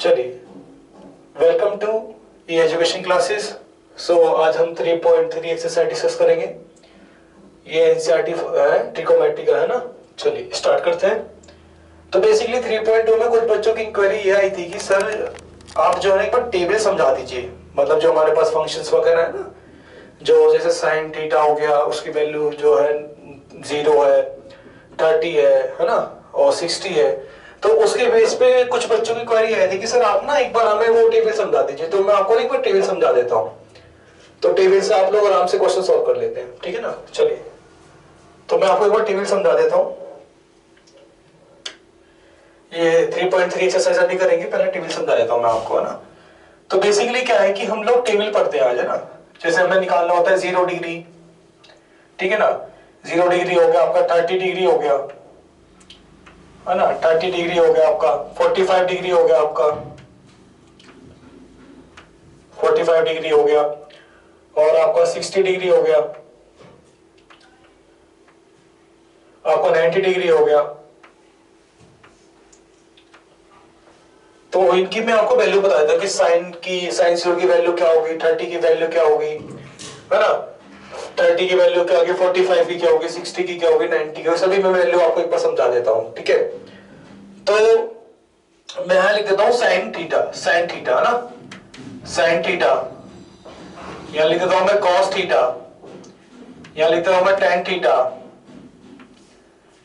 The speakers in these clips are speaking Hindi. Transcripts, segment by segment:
चलिए, welcome to E education classes. आज हम 3.3 एक्सरसाइज डिस्कस करेंगे। ये एनसीईआरटी है, ट्रिकोमेट्री का है ना। चलिए स्टार्ट करते हैं। तो बेसिकली 3.2 में कुछ बच्चों की इंक्वायरी ये आई थी कि सर आप जो है एक बार टेबल समझा दीजिए, मतलब जो हमारे पास फंक्शंस वगैरह है ना, जो जैसे साइन थीटा हो गया, उसकी वैल्यू जो है 0 है, 30 है ना, और 60 है। तो उसके बेस पे कुछ बच्चों की क्वेरी आई थी कि सर आप ना एक बार हमें वो टेबल समझा दीजिए। तो मैं आपको एक बार टेबल समझा देता हूँ, तो टेबल से आप लोग आराम से क्वेश्चन सॉल्व कर लेते हैं, ठीक है ना। चलिए, तो मैं आपको एक बार टेबल समझा देता हूँ। ये 3.3 एक्सरसाइज अभी करेंगे, पहले टेबल समझा देता हूँ मैं आपको, है ना। तो बेसिकली क्या है कि हम लोग टेबल पढ़ते हैं आज, है ना। जैसे हमें निकालना होता है 0 डिग्री, ठीक है ना। 0 डिग्री हो गया आपका, 30 डिग्री हो गया, है ना, 30 डिग्री हो गया आपका, 45 डिग्री हो गया आपका, 45 डिग्री हो गया, और आपका 60 डिग्री हो गया, आपका 90 डिग्री हो गया। तो इनकी मैं आपको वैल्यू बता देता हूँ कि साइन 0 की वैल्यू क्या होगी, 30 की वैल्यू क्या होगी, है ना, 30 की वैल्यू क्या होगी, 45 की क्या होगी, 60 की क्या होगी, 90 की, सभी मैं वैल्यू आपको एक बार समझा देता हूँ, ठीक है। तो मैं यहां लिख देता हूं साइन थीटा, है ना, साइन थीटा। यहां लिख देता हूं मैं कॉस थीटा, यहां लिखता हूं मैं टेन थीटा,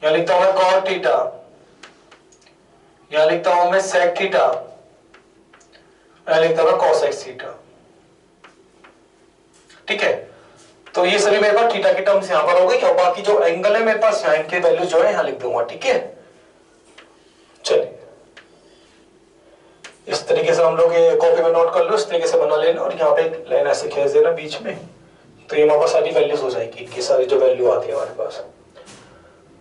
यहां लिखता हूं मैं कॉट थीटा, यहां लिखता हूं मैं सेक थीटा, यहां लिखता हूं मैं कॉसेक थीटा, ठीक है। तो ये सभी मेरे पास थीटा की टर्म्स यहां पर हो गई, और बाकी जो एंगल है मेरे पास यहाँ, इनके वैल्यू जो है यहां लिख दूंगा, ठीक है। चलिए, इस तरीके से हम लोग ये कॉपी में नोट कर लो, इस तरीके से बना लेना, और यहाँ पे एक लाइन ऐसे खींच देना बीच में। तो ये हमारे पास सारी वैल्यूज हो जाएगी, इनकी सारी जो वैल्यू आती है हमारे पास।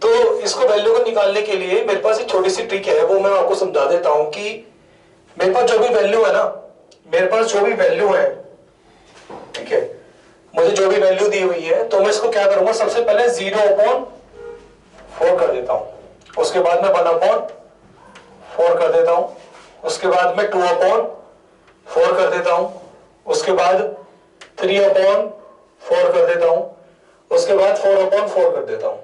तो इसको वैल्यू को निकालने के लिए मेरे पास एक छोटी सी ट्रिक है, वो मैं आपको समझा देता हूं कि मेरे पास जो भी वैल्यू है ना, मेरे पास जो भी वैल्यू है, ठीक है, मुझे जो भी वैल्यू दी हुई है, तो मैं इसको क्या करूंगा, सबसे पहले 0/4 कर देता हूं, उसके बाद मैं 1/4 कर देता हूं, उसके बाद मैं 2/4 कर देता हूं, उसके बाद 3/4 कर देता हूं, उसके बाद 4/4 कर देता हूं,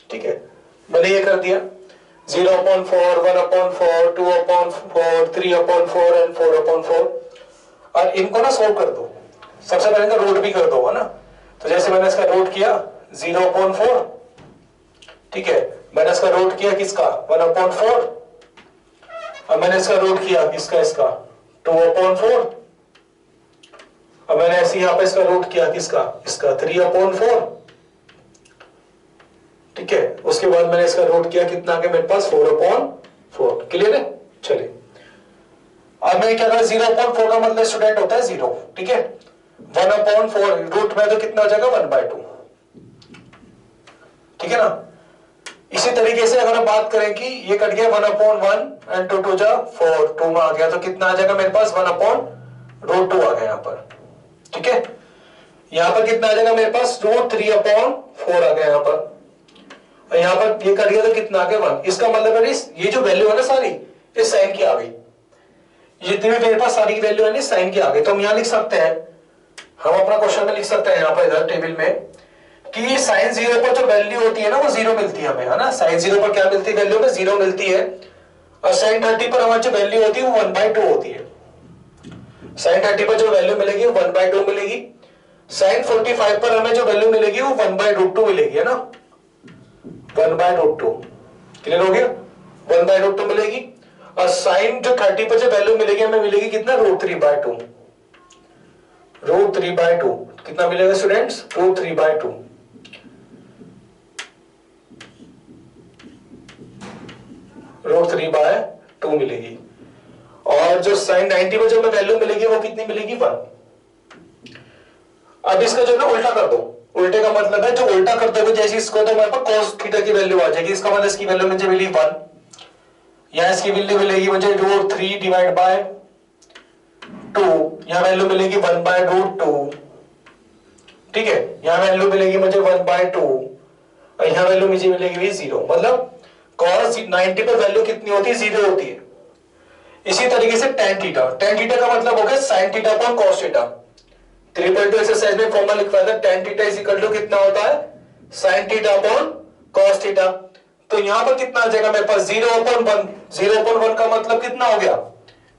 ठीक है। मैंने ये कर दिया 0/4, 1/4, 2/4, 3/4 एंड 4/4। और इनको ना सोल्व कर दो, सबसे पहले इनका रूट भी कर दो, है ना। तो जैसे मैंने इसका रूट किया 0/4, ठीक है, मैंने इसका रूट किया किसका 1/4, और मैंने इसका रूट किया किसका, इसका 2/4, और मैंने ऐसे यहां पे इसका रूट किया किसका, इसका 3/4, ठीक है। उसके बाद मैंने इसका रूट किया कितना के मेरे पास 4/4। क्लियर है। चलिए, अब मैं क्या करूं, 0/4 का मतलब स्टूडेंट होता है 0, ठीक है। 1/4 रूट में तो कितना हो जाएगा 1/2, ठीक है ना। इसी तरीके से अगर हम बात करें कि ये कट गया 1/1 एंड 2 जा 4, 2 में आ गया, तो कितना आ जाएगा मेरे पास 1/√2 आ गया यहाँ पर, ठीक है। यहाँ पर कितना आ जाएगा मेरे पास √3/4 आ गया यहाँ पर, और यहाँ पर ये कट गया तो कितना आ गया 1। इसका मतलब है ये जो वैल्यू है ना सारी, ये साइन की आ गई, जितनी भी मेरे पास सारी की वैल्यू है ना साइन की आ गई। तो हम यहाँ लिख सकते हैं, हम अपना क्वेश्चन में लिख सकते हैं यहाँ पर इधर टेबल में कि साइन 0 पर जो वैल्यू होती है ना वो 0 मिलती है हमें, है ना। साइन 0 पर क्या मिलती है वैल्यू में 0 मिलती है, और साइन 30 पर हमारी जो वैल्यू होती है वो 1/2 होती है। साइन 30 पर जो वैल्यू मिलेगी वो 1/2 मिलेगी। साइन 45 पर हमें जो वैल्यू मिलेगी वो 1/√2 मिलेगी, है ना, 1/√2। क्लियर हो गया, 1/√2 मिलेगी। और साइन जो 30 पर जो वैल्यू मिलेगी हमें मिलेगी कितना √3/2, √3/2 कितना मिलेगा स्टूडेंट्स, √3/2, √3/2 मिलेगी। और जो साइन 90 पर जो वैल्यू मिलेगी वो कितनी मिलेगी 1। अब इसका जो ना उल्टा कर दो, उल्टे का मतलब है जो उल्टा करते हुए जैसे इसको, तो हमारे पास cos थीटा की वैल्यू आ जाएगी, इसका मतलब इसकी वैल्यू मुझे मिली 1, यहां इसकी वैल्यू मिलेगी मुझे √3/2, यहां वैल्यू मिलेगी 1/√2, ठीक है। यहां वैल्यू मिलेगी मुझे 1/2, और यहां वैल्यू मुझे मिलेगी 0। मतलब cos 90 पर वैल्यू कितनी होती है, 0 होती है। इसी तरीके से tan थीटा, tan थीटा का मतलब हो गया sin theta upon cos theta. 3.2 exercise में फॉर्मूला लिखवाया था, tan theta is equal to कितना होता है sin theta upon cos theta. तो यहां पर कितना आ जाएगा मेरे पास 0/1, 0/1 का मतलब कितना हो गया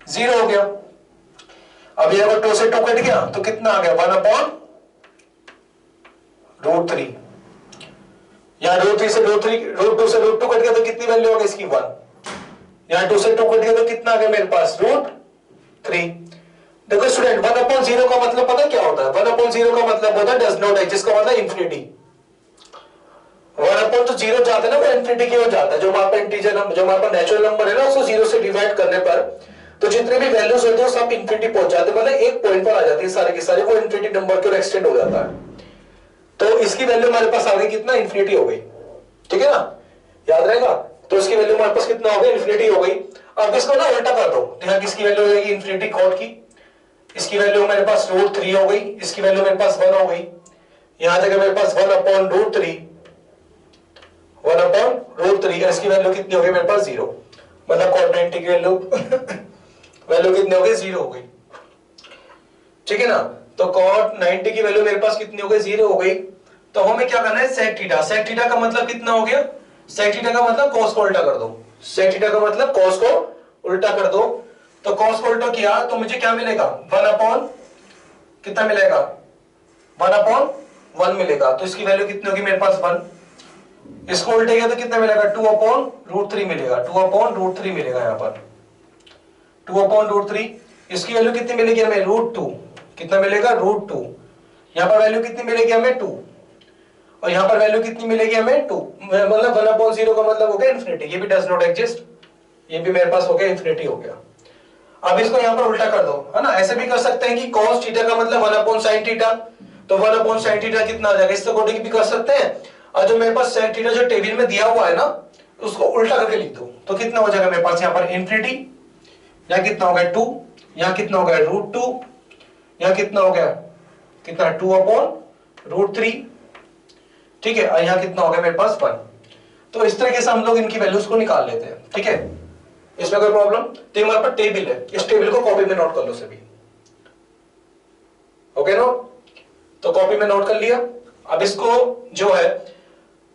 0 हो गया। अब ये अगर 2 से 2 कट गया तो कितना आ गया 1/√3। यहां √3 से √2 से √2 कट गया तो कितनी वैल्यू होगी इसकी 1। यहां 2 से 2 कट गया तो कितना आ गया मेरे पास √3। देखो स्टूडेंट 1/0 का मतलब पता क्या होता है, 1/0 का मतलब होता है डज नॉट एग्जिस्ट, जिसका मतलब इंफिनिटी। 1/0 जाता है ना वो इंफिनिटी की ओर जाता है। जो हमारे इंटीजर नंबर, जो हमारे नेचुरल नंबर है ना, उसको 0 से डिवाइड करने पर तो जितने भी वैल्यूज होते हैं सब इंफिनिटी पहुंच जाते हैं, मतलब एक पॉइंट पर आ जाती है सारे के सारे, वो इंफिनिटी नंबर की ओर एक्सटेंड हो जाता है। तो इसकी वैल्यू हमारे पास आ गई कितना इंफिनिटी हो गई, ठीक है ना, याद रहेगा। तो इसकी वैल्यू हमारे पास कितना हो गई इंफिनिटी हो गई। अब इसको ना उल्टा कर दो, यहाँ किसकी वैल्यू हो जाएगी इंफिनिटी कॉट की, इसकी वैल्यू मेरे पास √3 हो गई, इसकी वैल्यू मेरे पास 1 हो गई। यहां तक मेरे पास 1/√3, 1/√3, इसकी वैल्यू कितनी हो गई मेरे पास 0, मतलब कॉट 90 की वैल्यू वैल्यू कितनी हो गई 0 हो गई, ठीक है ना। तो कॉट 90 की वैल्यू मेरे पास कितनी हो गई 0 हो गई। तो हमें क्या करना है सेक थीटा, सेक थीटा का मतलब कितना हो गया, सेक थीटा का मतलब कॉस को उल्टा कर दो, सेक थीटा का मतलब कॉस को उल्टा कर दो। तो कॉस को उल्टा किया तो मुझे क्या मिलेगा 1/, कितना मिलेगा 1/1 मिलेगा। तो इसकी वैल्यू कितनी होगी मेरे पास 1। इसको उल्टे किया तो कितना मिलेगा 2/√3 मिलेगा, 2/√3 मिलेगा यहाँ पर 2/√3। इसकी वैल्यू कितनी मिलेगी हमें √2, कितना मिलेगा √2। यहाँ पर वैल्यू कितनी मिलेगी हमें 2, और यहाँ पर वैल्यू कितनी मिलेगी हमें 2, मतलब 1/0 का मतलब हो गया इंफिनिटी। ये भी डज नॉट एग्जिस्ट, ये भी मेरे पास हो गया इंफिनिटी हो गया। अब इसको यहाँ पर उल्टा कर दो, है ना। ऐसे भी कर सकते हैं कि cos थीटा का मतलब 1/sin थीटा, तो 1/sin थीटा कितना आ जाएगा, इस अकॉर्डिंग भी कर सकते हैं। और जो मेरे पास sec थीटा जो टेबल में दिया हुआ है ना, उसको उल्टा करके लिख दो तो कितना हो जाएगा मेरे पास यहाँ पर इंफिनिटी, यहाँ कितना हो गया 2, यहाँ कितना हो गया √2, यहाँ कितना हो गया कितना 2/√3, ठीक है, और यहाँ कितना हो गया मेरे पास 1। तो इस तरीके से हम लोग इनकी वैल्यूज को निकाल लेते हैं, ठीक है, इसमें कोई प्रॉब्लम। तो हमारे पास टेबल है, इस टेबल को कॉपी में नोट कर लो सभी, ओके नोट। तो कॉपी में नोट कर लिया। अब इसको जो है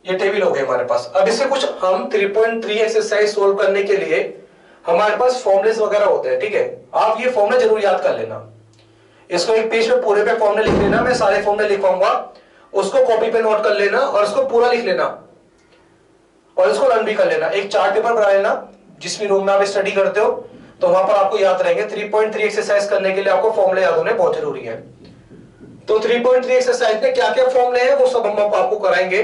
ये टेबल हो गई हमारे पास। अब इससे कुछ हम 3.3 एक्सरसाइज सोल्व करने के लिए हमारे पास फॉर्मुलेस वगैरह होते हैं, ठीक है। आप ये फॉर्मूला जरूर याद कर लेना, इसको एक पेज पे पूरे पे फॉर्मूले लिख लेना, मैं सारे फॉर्मूले लिखवाऊंगा, उसको कॉपी पे नोट कर लेना और उसको पूरा लिख लेना और इसको रन भी कर लेना। एक चार्ट पेपर बना लेना, जिस भी रूम में आप स्टडी करते हो तो वहां पर आपको याद रहेंगे। 3.3 एक्सरसाइज करने के लिए आपको फॉर्मूले याद होने बहुत जरूरी है। तो 3.3 एक्सरसाइज में क्या क्या फॉर्मूले हैं वो सब हम आपको कराएंगे,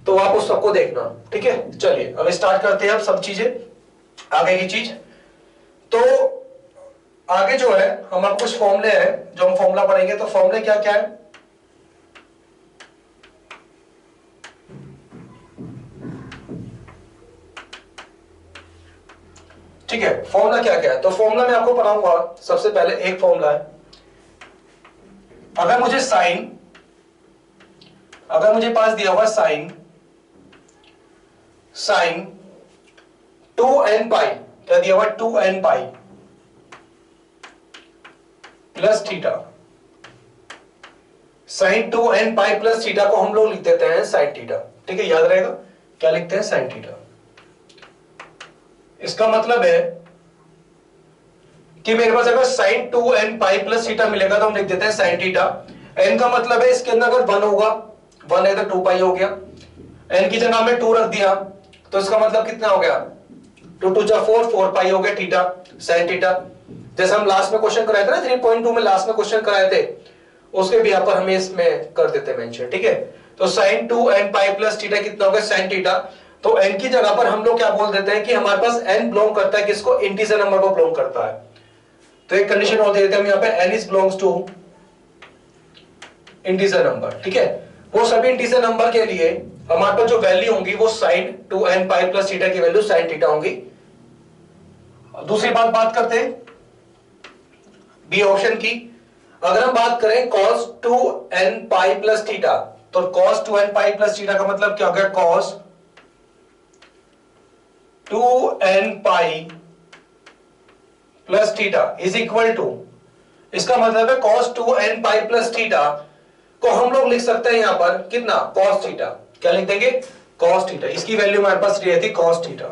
तो आप उस सबको देखना, ठीक है। चलिए अब स्टार्ट करते हैं अब सब चीजें, आगे की चीज। तो आगे जो है हमारे कुछ फॉर्मूले हैं जो हम फॉर्मूला पढ़ेंगे। तो फॉर्मूले क्या क्या है, ठीक है, फॉर्मूला क्या क्या है। तो फॉर्मूला मैं आपको पढ़ाऊंगा। सबसे पहले एक फॉर्मूला है, अगर मुझे साइन, अगर मुझे पास दिया हुआ साइन 2n पाई, क्या दिया हुआ 2n pi plus theta, sine 2n pi plus theta को हम लोग लिख देते हैं साइन थीटा, ठीक है, याद रहेगा क्या लिखते हैं साइन थीटा। इसका मतलब है कि मेरे पास अगर sign 2n pi plus theta मिलेगा तो हम लिख देते हैं साइन थीटा। n का मतलब है इसके अंदर अगर 1 होगा, 1 है तो 2 पाई हो गया, n की जगह में 2 रख दिया तो इसका मतलब कितना हो गया 2 2 जा 4, 4 पाई हो गया थीटा साइन थीटा। जैसे हम लास्ट में क्वेश्चन कराए थे ना 3.2 में लास्ट में क्वेश्चन कराए थे, उसके भी यहाँ पर हमें इसमें कर देते मेंशन, ठीक है। तो sign 2n pi plus theta कितना होगा साइन थीटा। तो n की जगह पर हम लोग क्या बोल देते हैं कि हमारे पास n बिलोंग करता है किसको, इंटीजर नंबर को बिलोंग करता है। तो एक कंडीशन और दे देते हैं हम यहाँ पे n is belongs to integer number, ठीक है। वो सभी इंटीजर नंबर के लिए हमारे पास जो वैल्यू होंगी वो sine 2n pi plus theta की वैल्यू साइन थीटा होंगी। दूसरी बात करते हैं बी ऑप्शन की। अगर हम बात करें cos 2n pi plus theta, तो cos 2n pi plus theta का मतलब क्या हो गया cos 2n pi plus theta is equal to, इसका मतलब है cos 2n pi plus theta को हम लोग लिख सकते हैं यहां पर कितना, cos थीटा। क्या लिख देंगे, cos थीटा। इसकी वैल्यू हमारे पास रहती cos थीटा,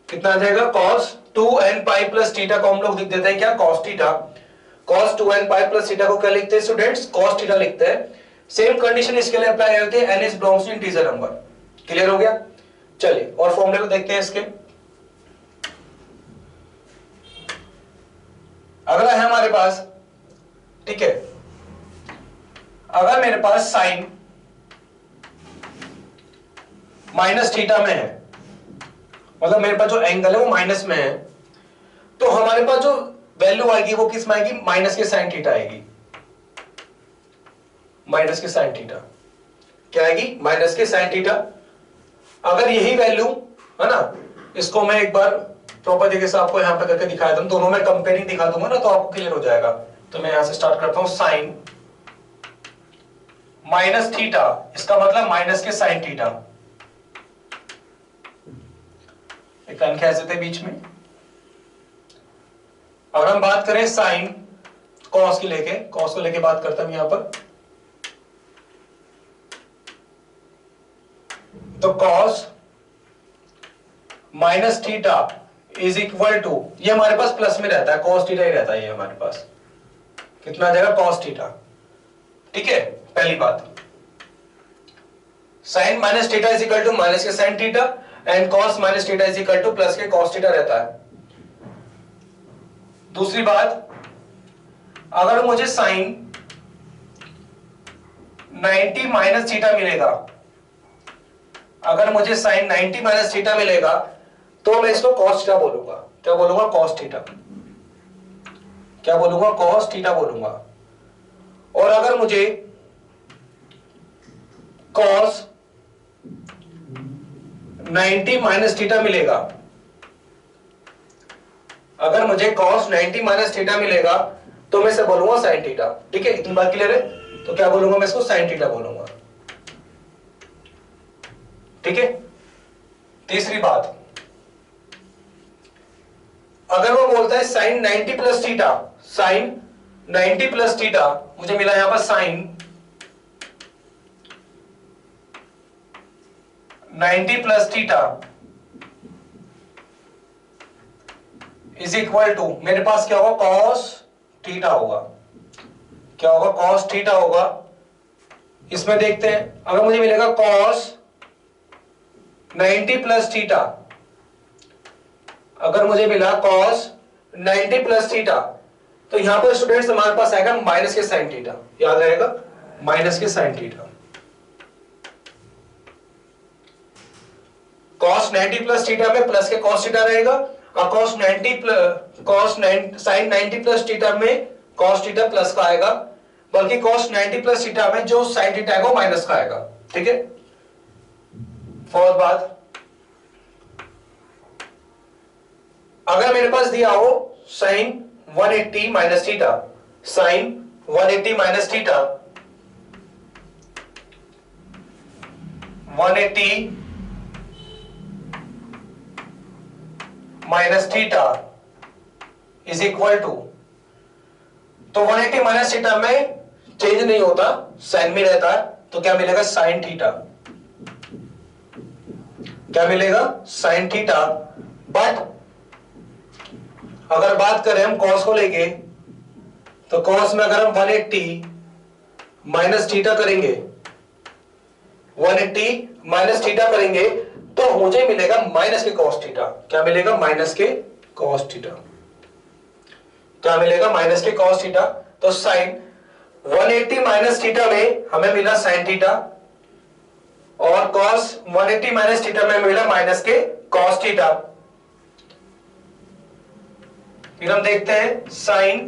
कितना आ जाएगा, cos 2n pi plus theta को हम लोग लिख देते हैं क्या, cos theta. cos 2n pi plus theta को क्या लिखते हैं स्टूडेंट्स, cos थीटा लिखते हैं। सेम कंडीशन इसके लिए अप्लाई होती है, n is belongs to integer number. Clear हो गया। चलिए और फॉर्मूले को देखते हैं इसके। अगला है हमारे पास, ठीक है, अगर मेरे पास साइन माइनस थीटा में है, मतलब मेरे पास जो एंगल है वो माइनस में है, तो हमारे पास जो वैल्यू आएगी वो किस में आएगी, माइनस के साइन थीटा आएगी। माइनस के साइन थीटा क्या आएगी, माइनस के साइन थीटा। अगर यही वैल्यू है ना, इसको मैं एक बार प्रॉपर तरीके से आपको यहां पे करके दिखाया था, दोनों में कंपेयरिंग दिखा दूंगा ना तो आपको क्लियर हो जाएगा। तो मैं यहां से स्टार्ट करता हूं, साइन माइनस थीटा, इसका मतलब माइनस के साइन थीटा। एक लाइन खींच देते बीच में। अगर हम बात करें साइन कॉस की लेके, कॉस को लेके बात करता हूं यहां पर, तो cos minus theta is equal to, ये हमारे पास प्लस में रहता है, कॉस थीटा ही रहता है ये हमारे पास, कितना आ जाएगा, कॉस थीटा। ठीक है, पहली बात, sine minus theta is equal to minus के sine theta and cos minus theta is equal to plus के कॉस थीटा रहता है। दूसरी बात, अगर मुझे साइन 90 माइनस थीटा मिलेगा, अगर मुझे साइन 90 माइनस थीटा मिलेगा तो मैं इसको कॉस थीटा बोलूंगा। क्या बोलूंगा, कॉस थीटा। क्या बोलूंगा, कॉस थीटा बोलूंगा। और अगर मुझे कॉस 90 माइनस थीटा मिलेगा, अगर मुझे कॉस 90 माइनस थीटा मिलेगा तो मैं इसे बोलूंगा साइन थीटा। ठीक है, इतनी बात क्लियर है। तो क्या बोलूंगा मैं इसको, साइन थीटा बोलूंगा। ठीक है। तीसरी बात, अगर वो बोलता है sine 90 plus theta, sine 90 plus theta, मुझे मिला यहां पर sine 90 plus theta is equal to, मेरे पास क्या होगा, कॉस थीटा होगा। क्या होगा, कॉस थीटा होगा। इसमें देखते हैं, अगर मुझे मिलेगा कॉस 90 प्लस थीटा, अगर मुझे मिला cos 90 प्लस थीटा, तो यहां पर स्टूडेंट्स हमारे पास आएगा माइनस के साइन थीटा, याद रहेगा, माइनस के sine theta. cos 90 plus theta में प्लस के cos थीटा रहेगा, और cos 90 साइन 90 प्लस थीटा में cos थीटा प्लस का आएगा, बल्कि cos 90 प्लस थीटा में जो साइन थीटा आएगा वो माइनस का आएगा। ठीक है। फोर्थ बात, अगर मेरे पास दिया हो sine 180 minus theta, sine 180 minus theta, 180 minus theta is equal to, तो 180 माइनस थीटा में चेंज नहीं होता, साइन में रहता है, तो क्या मिलेगा, साइन थीटा। क्या मिलेगा, साइन थीटा। बट अगर बात करें हम कॉस को लेके, तो कॉस में अगर हम 180 माइनस थीटा करेंगे, 180 माइनस थीटा करेंगे, तो मुझे मिलेगा माइनस के कॉस थीटा। क्या मिलेगा, माइनस के कॉस थीटा। क्या मिलेगा, माइनस के कॉस थीटा। तो साइन 180 माइनस थीटा में हमें मिला साइन थीटा, और कॉस 180 माइनस थीटा में मिला माइनस के कॉस थीटा। फिर हम देखते हैं साइन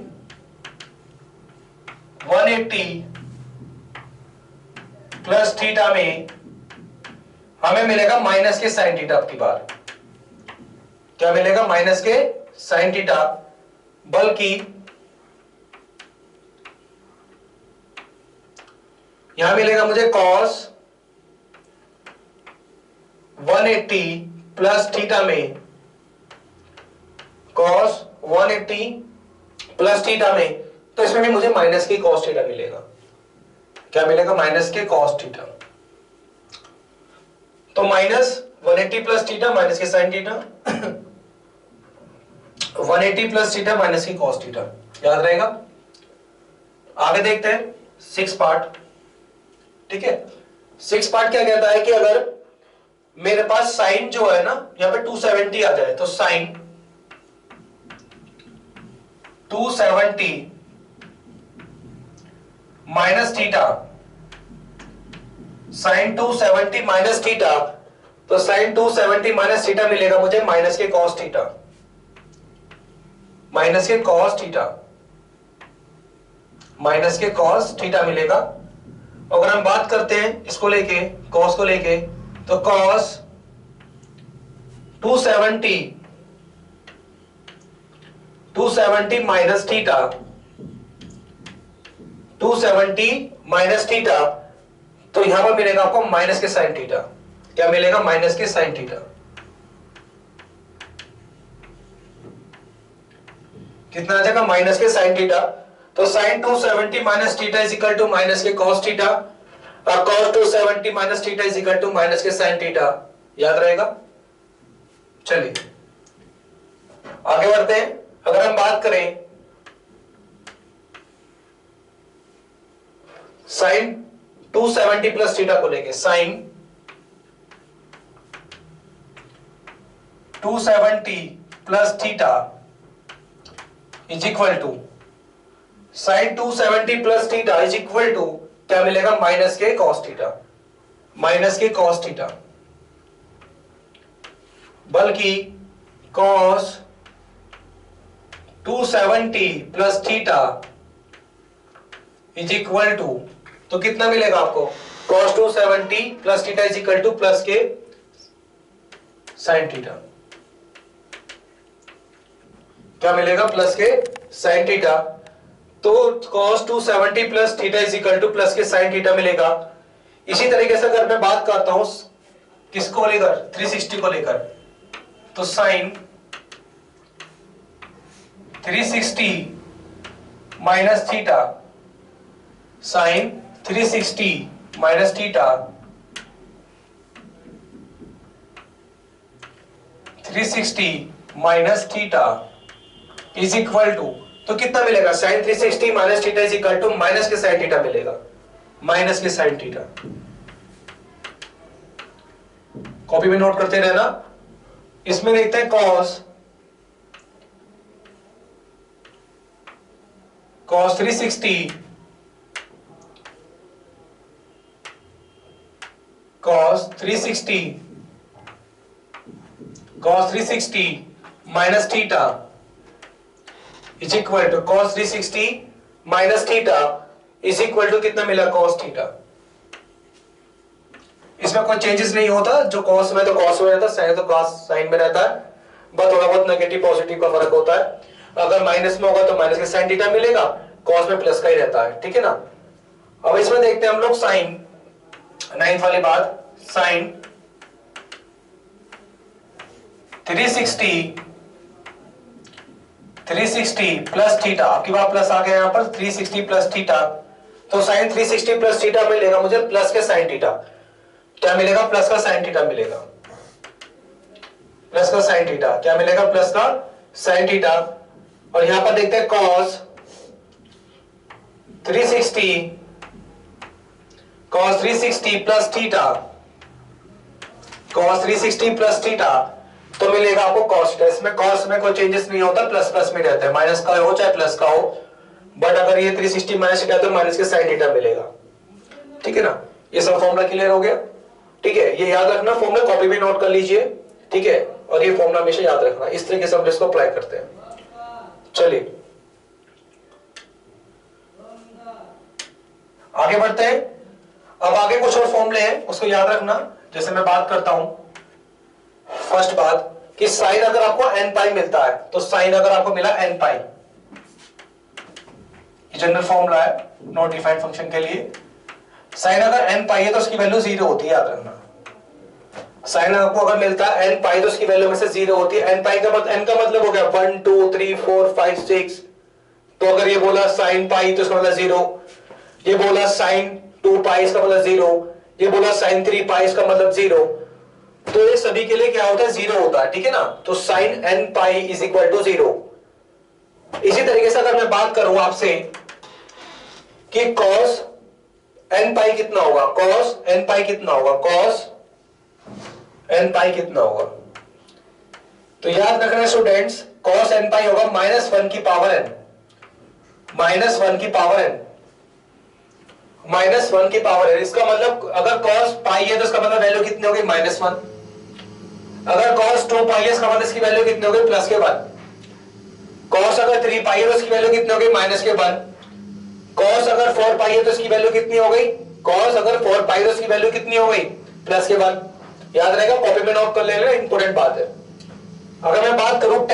180 प्लस थीटा में हमें मिलेगा माइनस के साइन थीटा। अब की बार क्या मिलेगा, माइनस के साइन थीटा, बल्कि यहां मिलेगा मुझे कॉस 180 प्लस थीटा में कॉस 180 प्लस थीटा में, तो इसमें भी मुझे माइनस के कॉस थीटा मिलेगा। क्या मिलेगा? माइनस के कॉस थीटा। तो माइनस 180 प्लस थीटा माइनस के sine theta 180 plus theta minus की कॉस थीटा, याद रहेगा। आगे देखते हैं 6 पार्ट। ठीक है, 6 पार्ट क्या कहता है कि अगर मेरे पास साइन जो है ना यहां पे 270 आ जाए, तो sine 270 minus theta, sine 270 minus theta, तो साइन 270 माइनस थीटा मिलेगा मुझे माइनस के कॉस थीटा, माइनस के कॉस थीटा, माइनस के कॉस थीटा मिलेगा। अगर हम बात करते हैं इसको लेके, कॉस को लेके, तो cos 270 minus theta, 270 minus theta, तो यहां पर मिलेगा आपको माइनस के साइन थीटा। क्या मिलेगा? माइनस के साइन थीटा। कितना आ जाएगा? माइनस के साइन थीटा। तो sine 270 minus theta is equal to minus के कॉस थीटा, और cos 270 minus theta is equal to minus के साइन थीटा। याद रहेगा। चलिए आगे बढ़ते हैं। अगर हम बात करें साइन 270 प्लस थीटा को लेके, sine 270 plus theta is equal to sine 270 plus theta is equal to क्या मिलेगा? माइनस के कॉस थीटा, माइनस के कॉस थीटा, बल्कि cos 270 plus theta is equal to, तो कितना मिलेगा आपको? Cos 270 plus theta is equal to plus के साइन थीटा। क्या मिलेगा? प्लस के साइन थीटा। तो cos 270 plus theta is equal to plus के साइन थीटा मिलेगा। इसी तरीके से अगर मैं बात करता हूं किसको लेकर, 360 को लेकर, तो sine 360 minus theta, sine 360 minus theta 360 minus theta is equal to, तो कितना मिलेगा? Sine 360 minus theta is equal to minus के साइन थीटा मिलेगा, माइनस के साइन थीटा। कॉपी में नोट करते रहना। इसमें देखते हैं cos 360 cos 360 minus theta is equal to cos 360 minus theta is equal to कितना मिला? cos theta. इसमें कोई चेंजेस नहीं होता, जो cos में तो cos में रहता है, साइन तो cos साइन में रहता है, बस थोड़ा बहुत नेगेटिव पॉजिटिव का फर्क होता है। अगर माइनस में होगा तो माइनस के साइन थीटा मिलेगा, cos में प्लस का ही रहता है। ठीक है ना। अब इसमें देखते हैं हम लोग साइन 9th वाली बात, साइन 360 प्लस थीटा, आपकी बात प्लस आ गया यहां पर 360 प्लस थीटा, तो साइन 360 प्लस थीटा मिलेगा मुझे प्लस के साइन थीटा। क्या मिलेगा? प्लस का साइन थीटा मिलेगा, प्लस का साइन थीटा। क्या मिलेगा? प्लस का साइन थीटा। और यहां पर देखते हैं cos 360 plus theta, cos 360 plus theta, तो मिलेगा आपको cos थीटा। इसमें cos में कोई चेंजेस नहीं होता, प्लस प्लस में रहता है, माइनस का हो चाहे प्लस का हो, बट अगर ये 360 माइनस थीटा तो माइनस के साइन थीटा मिलेगा। ठीक है ना। ये सब फॉर्मूला क्लियर हो गया। ठीक है, ये याद रखना, फॉर्मूला कॉपी में नोट कर लीजिए। ठीक है, और ये फॉर्मूला हमेशा याद रखना। इस तरीके से हम इसको अप्लाई करते हैं। चलिए आगे बढ़ते हैं। अब आगे कुछ और फॉर्मूले हैं, उसको याद रखना। जैसे मैं बात करता हूं, फर्स्ट बात कि साइन अगर आपको n पाई मिलता है, तो साइन अगर आपको मिला n पाई, जनरल फॉर्मूला है नॉट डिफाइंड फंक्शन के लिए। साइन अगर n पाई है तो उसकी वैल्यू 0 होती है, याद रखना। साइन आपको अगर मिलता है एन पाई तो उसकी वैल्यू में से 0 होती है। एन पाई का मतलब, एन का मतलब हो गया 1 2 3 4 5 6। तो अगर ये बोला साइन पाई तो इसका मतलब 0, ये बोला साइन 2 पाई इसका मतलब 0, ये बोला साइन 3 पाई इसका मतलब 0। तो ये सभी के लिए क्या होता है, 0 होता है, ठीक है ना। तो sine n pi is equal to 0। इसी तरीके से अगर मैं बात करूं आपसे कि कॉस एन पाई कितना होगा, कॉस एन पाई कितना होगा, कॉस एन पाई कितना होगा, तो याद रखना स्टूडेंट्स, कॉस एन पाई होगा -1 की पावर एन, -1 की पावर एन, -1 की पावर एन। इसका मतलब अगर कॉस पाई है तो इसका मतलब वैल्यू कितनी होगी, -1। अगर कॉस 2 पाई है इसका मतलब इसकी वैल्यू कितनी होगी, +1। कॉस अगर 3 पाई है तो इसकी वैल्यू कितनी होगी, -1। कॉस अगर 4 पाई है तो इसकी वैल्यू कितनी हो गई, कॉस अगर 4 पाई तो इसकी वैल्यू कितनी हो गई, +1। याद रहेगा, कॉपी में नोट कर लेना, इंपॉर्टेंट बात है। अगर मैं बात करूं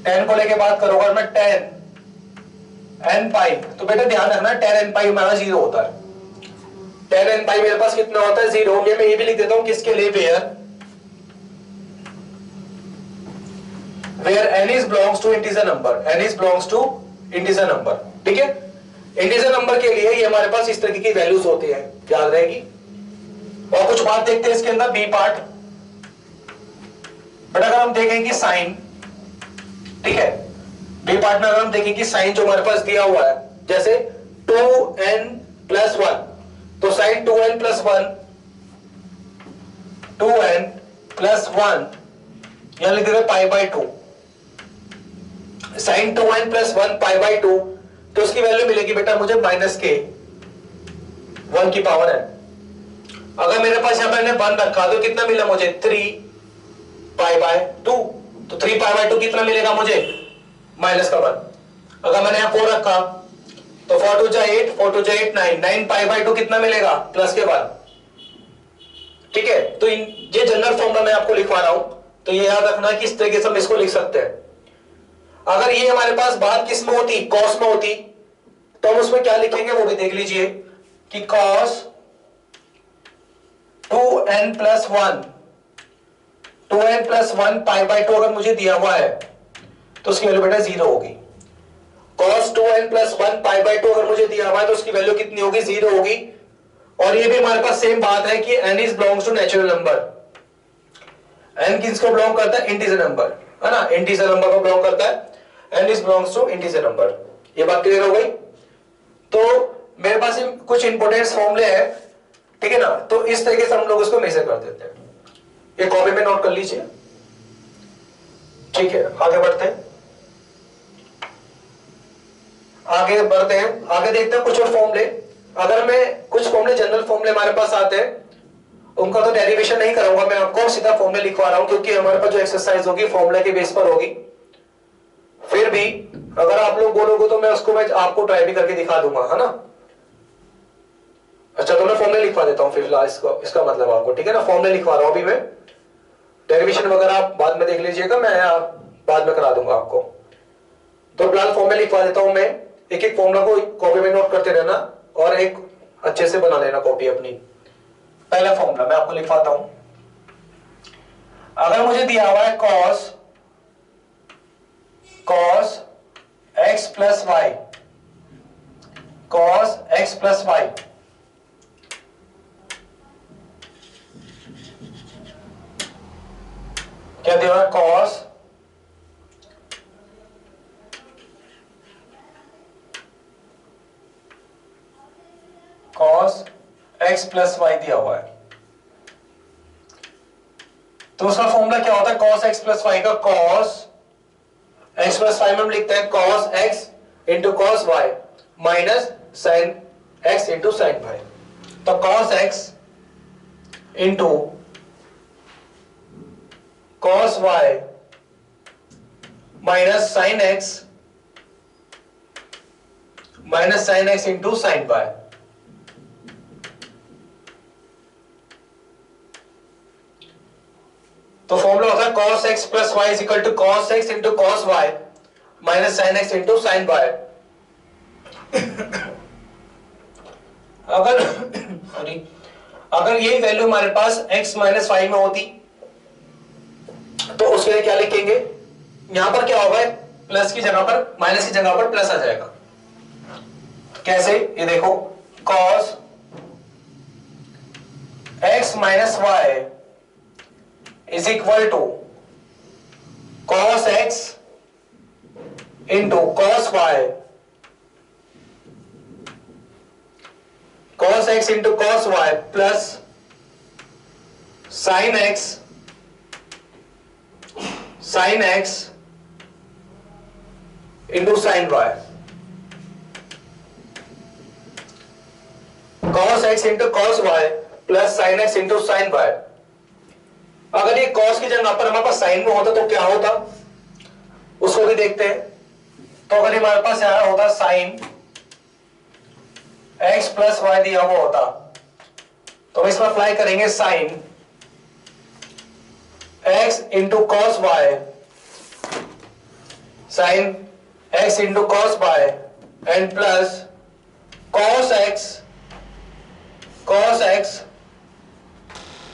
10 को लेके बात करूंगा मैं 10 एन पाई, तो बेटा ध्यान रखना 10 एन पाई हमारा 0 होता है। 10 एन पाई मेरे पास कितना होता है, 0। मैं ये भी लिख देता हूं किसके लिए, where n is belongs to integer number, n is belongs to integer number, ठीक है। इंटीजर नंबर के लिए ये हमारे पास इस तरीके की वैल्यूज होती है, याद रहेगी। और कुछ बात देखते हैं इसके अंदर, बी पार्ट। बट अगर हम देखें कि साइन, ठीक है, बी पार्ट में अगर हम देखें कि साइन जो हमारे पास दिया हुआ है, जैसे 2n+1, तो साइन 2n+1, 2n+1 यहां लिख देते π/2, साइन 2n+1 π/2, तो उसकी वैल्यू मिलेगी बेटा मुझे -1 की पावर n। अगर मेरे पास यहां मैंने 1 रखा तो कितना मिला मुझे, 3π/2, तो 3π/2 कितना मिलेगा मुझे, -1। अगर मैंने यहां 4 रखा तो 4 2 8, 4 2 8 9, 9π/2 कितना मिलेगा, +1। ठीक है, तो ये जनरल फॉर्मूला मैं आपको लिखवा रहा हूं, तो ये याद रखना कि इस तरीके से हम इसको लिख सकते हैं। अगर ये हमारे पास बात किस में होती, कॉस में होती, तो हम उसमें क्या लिखेंगे वो भी देख लीजिए कि कॉस 2n+1 π/2 अगर मुझे दिया हुआ है तो उसकी वैल्यू बेटा 0 होगी। cos 2n+1 π/2 अगर मुझे दिया हुआ है तो उसकी वैल्यू कितनी होगी, 0 होगी। और ये भी हमारे पास सेम बात है कि n is belongs to natural number, n किसको बिलोंग करता है, इंटीजर नंबर, है ना, इंटीजर नंबर को बिलोंग करता है, n is belongs to integer number. ये बात क्लियर हो गई। तो मेरे पास कुछ इंपोर्टेंट फॉर्मूले हैं, ठीक है ना, तो इस तरीके से हम लोग उसको मेजर कर देते हैं। ये कॉपी में नोट कर लीजिए, ठीक है। आगे बढ़ते हैं, आगे देखते हैं कुछ और फॉर्मूले। अगर मैं कुछ फॉर्मूले, जनरल फॉर्मूले हमारे पास आते हैं, उनका तो डेरिवेशन नहीं कराऊंगा मैं आपको, सीधा फॉर्मूले लिखवा रहा हूं, क्योंकि हमारे पास जो एक्सरसाइज होगी फॉर्मूले के बेस पर होगी। फिर भी अगर आप लोग बोलोगे तो मैं आपको ट्राई भी करके दिखा दूंगा, है ना। अच्छा, तो मैं फॉर्मूले लिखवा देता हूं फिलहाल, इसका मतलब आपको, ठीक है ना। फॉर्मूले लिखवा रहा हूं अभी मैं, डेरिवेशन वगैरह आप बाद में देख लीजिएगा, मैं बाद में करा दूंगा आपको। तो फिलहाल फॉर्मूले लिखवा देता हूं मैं, एक एक फॉर्मूला को कॉपी में नोट करते रहना और एक अच्छे से बना लेना कॉपी अपनी। पहला फॉर्मूला मैं आपको लिखवाता हूं। अगर मुझे दिया हुआ है cos x + y, cos x + y, क्या दिया हुआ है, cos x + y दिया हुआ है, तो उसका फॉर्मूला क्या होता है, cos x + y का cos x + y में हम लिखते हैं cos x × cos y minus sin x × sin y। तो cos x × cos y minus sin x × sin y। तो फॉर्मूला होता है cos x + y = cos x × cos y minus sin x × sin y। अगर ये वैल्यू हमारे पास x माइनस फाइव में होती तो उसके लिए क्या लिखेंगे, यहां पर क्या होगा, प्लस की जगह पर माइनस की जगह पर प्लस आ जाएगा। कैसे, ये देखो, cos x minus y is equal to cos x into cos y, cos x into cos y plus sin x into sin y, cos x into cos y plus sin x into sin y। अगर ये cos की जगह पर हमारे पास sin में होता तो क्या होता, उसको भी देखते हैं। तो अगर हमारे पास यहां होता sin x प्लस वाई दिया हुआ होता तो हम इसमें अप्लाई करेंगे sin x into cos y, sin x into cos y and plus cos x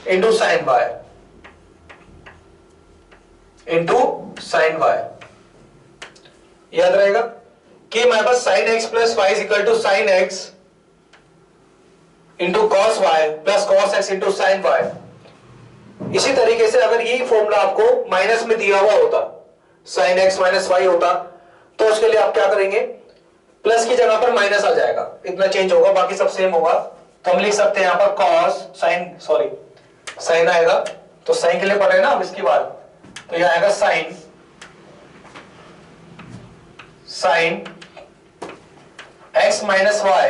into sine y into sine y. याद रहेगा कि हमारे पास sin x plus y equal to sine x into cos y plus cos x into sine y. इसी तरीके से अगर यही फॉर्मूला आपको माइनस में दिया हुआ होता, sin x माइनस वाई होता, तो उसके लिए आप क्या करेंगे, प्लस की जगह पर माइनस आ जाएगा, इतना चेंज होगा, बाकी सब सेम होगा। तो हम लिख सकते हैं यहां पर साइन आएगा, तो साइन के लिए पढ़े ना हम इसकी बात, तो यह आएगा sine x minus y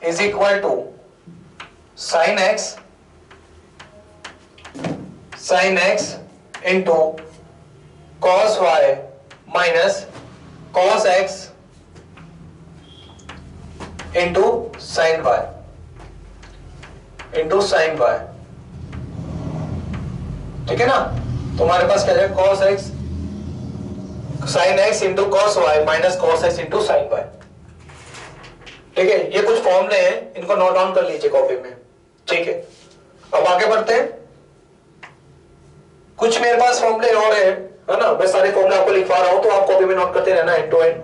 is equal to sine x into cos y minus cos x into sine y ठीक है ना। तो हमारे पास क्या जाएगा, cos x sine x into cos y minus cos x into sine y. ठीक है, ये कुछ फॉर्मूले हैं, इनको नोट डाउन कर लीजिए कॉपी में। ठीक है, अब आगे बढ़ते हैं। कुछ मेरे पास फॉर्मूले और है ना, मैं सारे फॉर्मूले आपको लिखवा रहा हूं तो आप कॉपी में नोट करते रहना एंड टू एंड।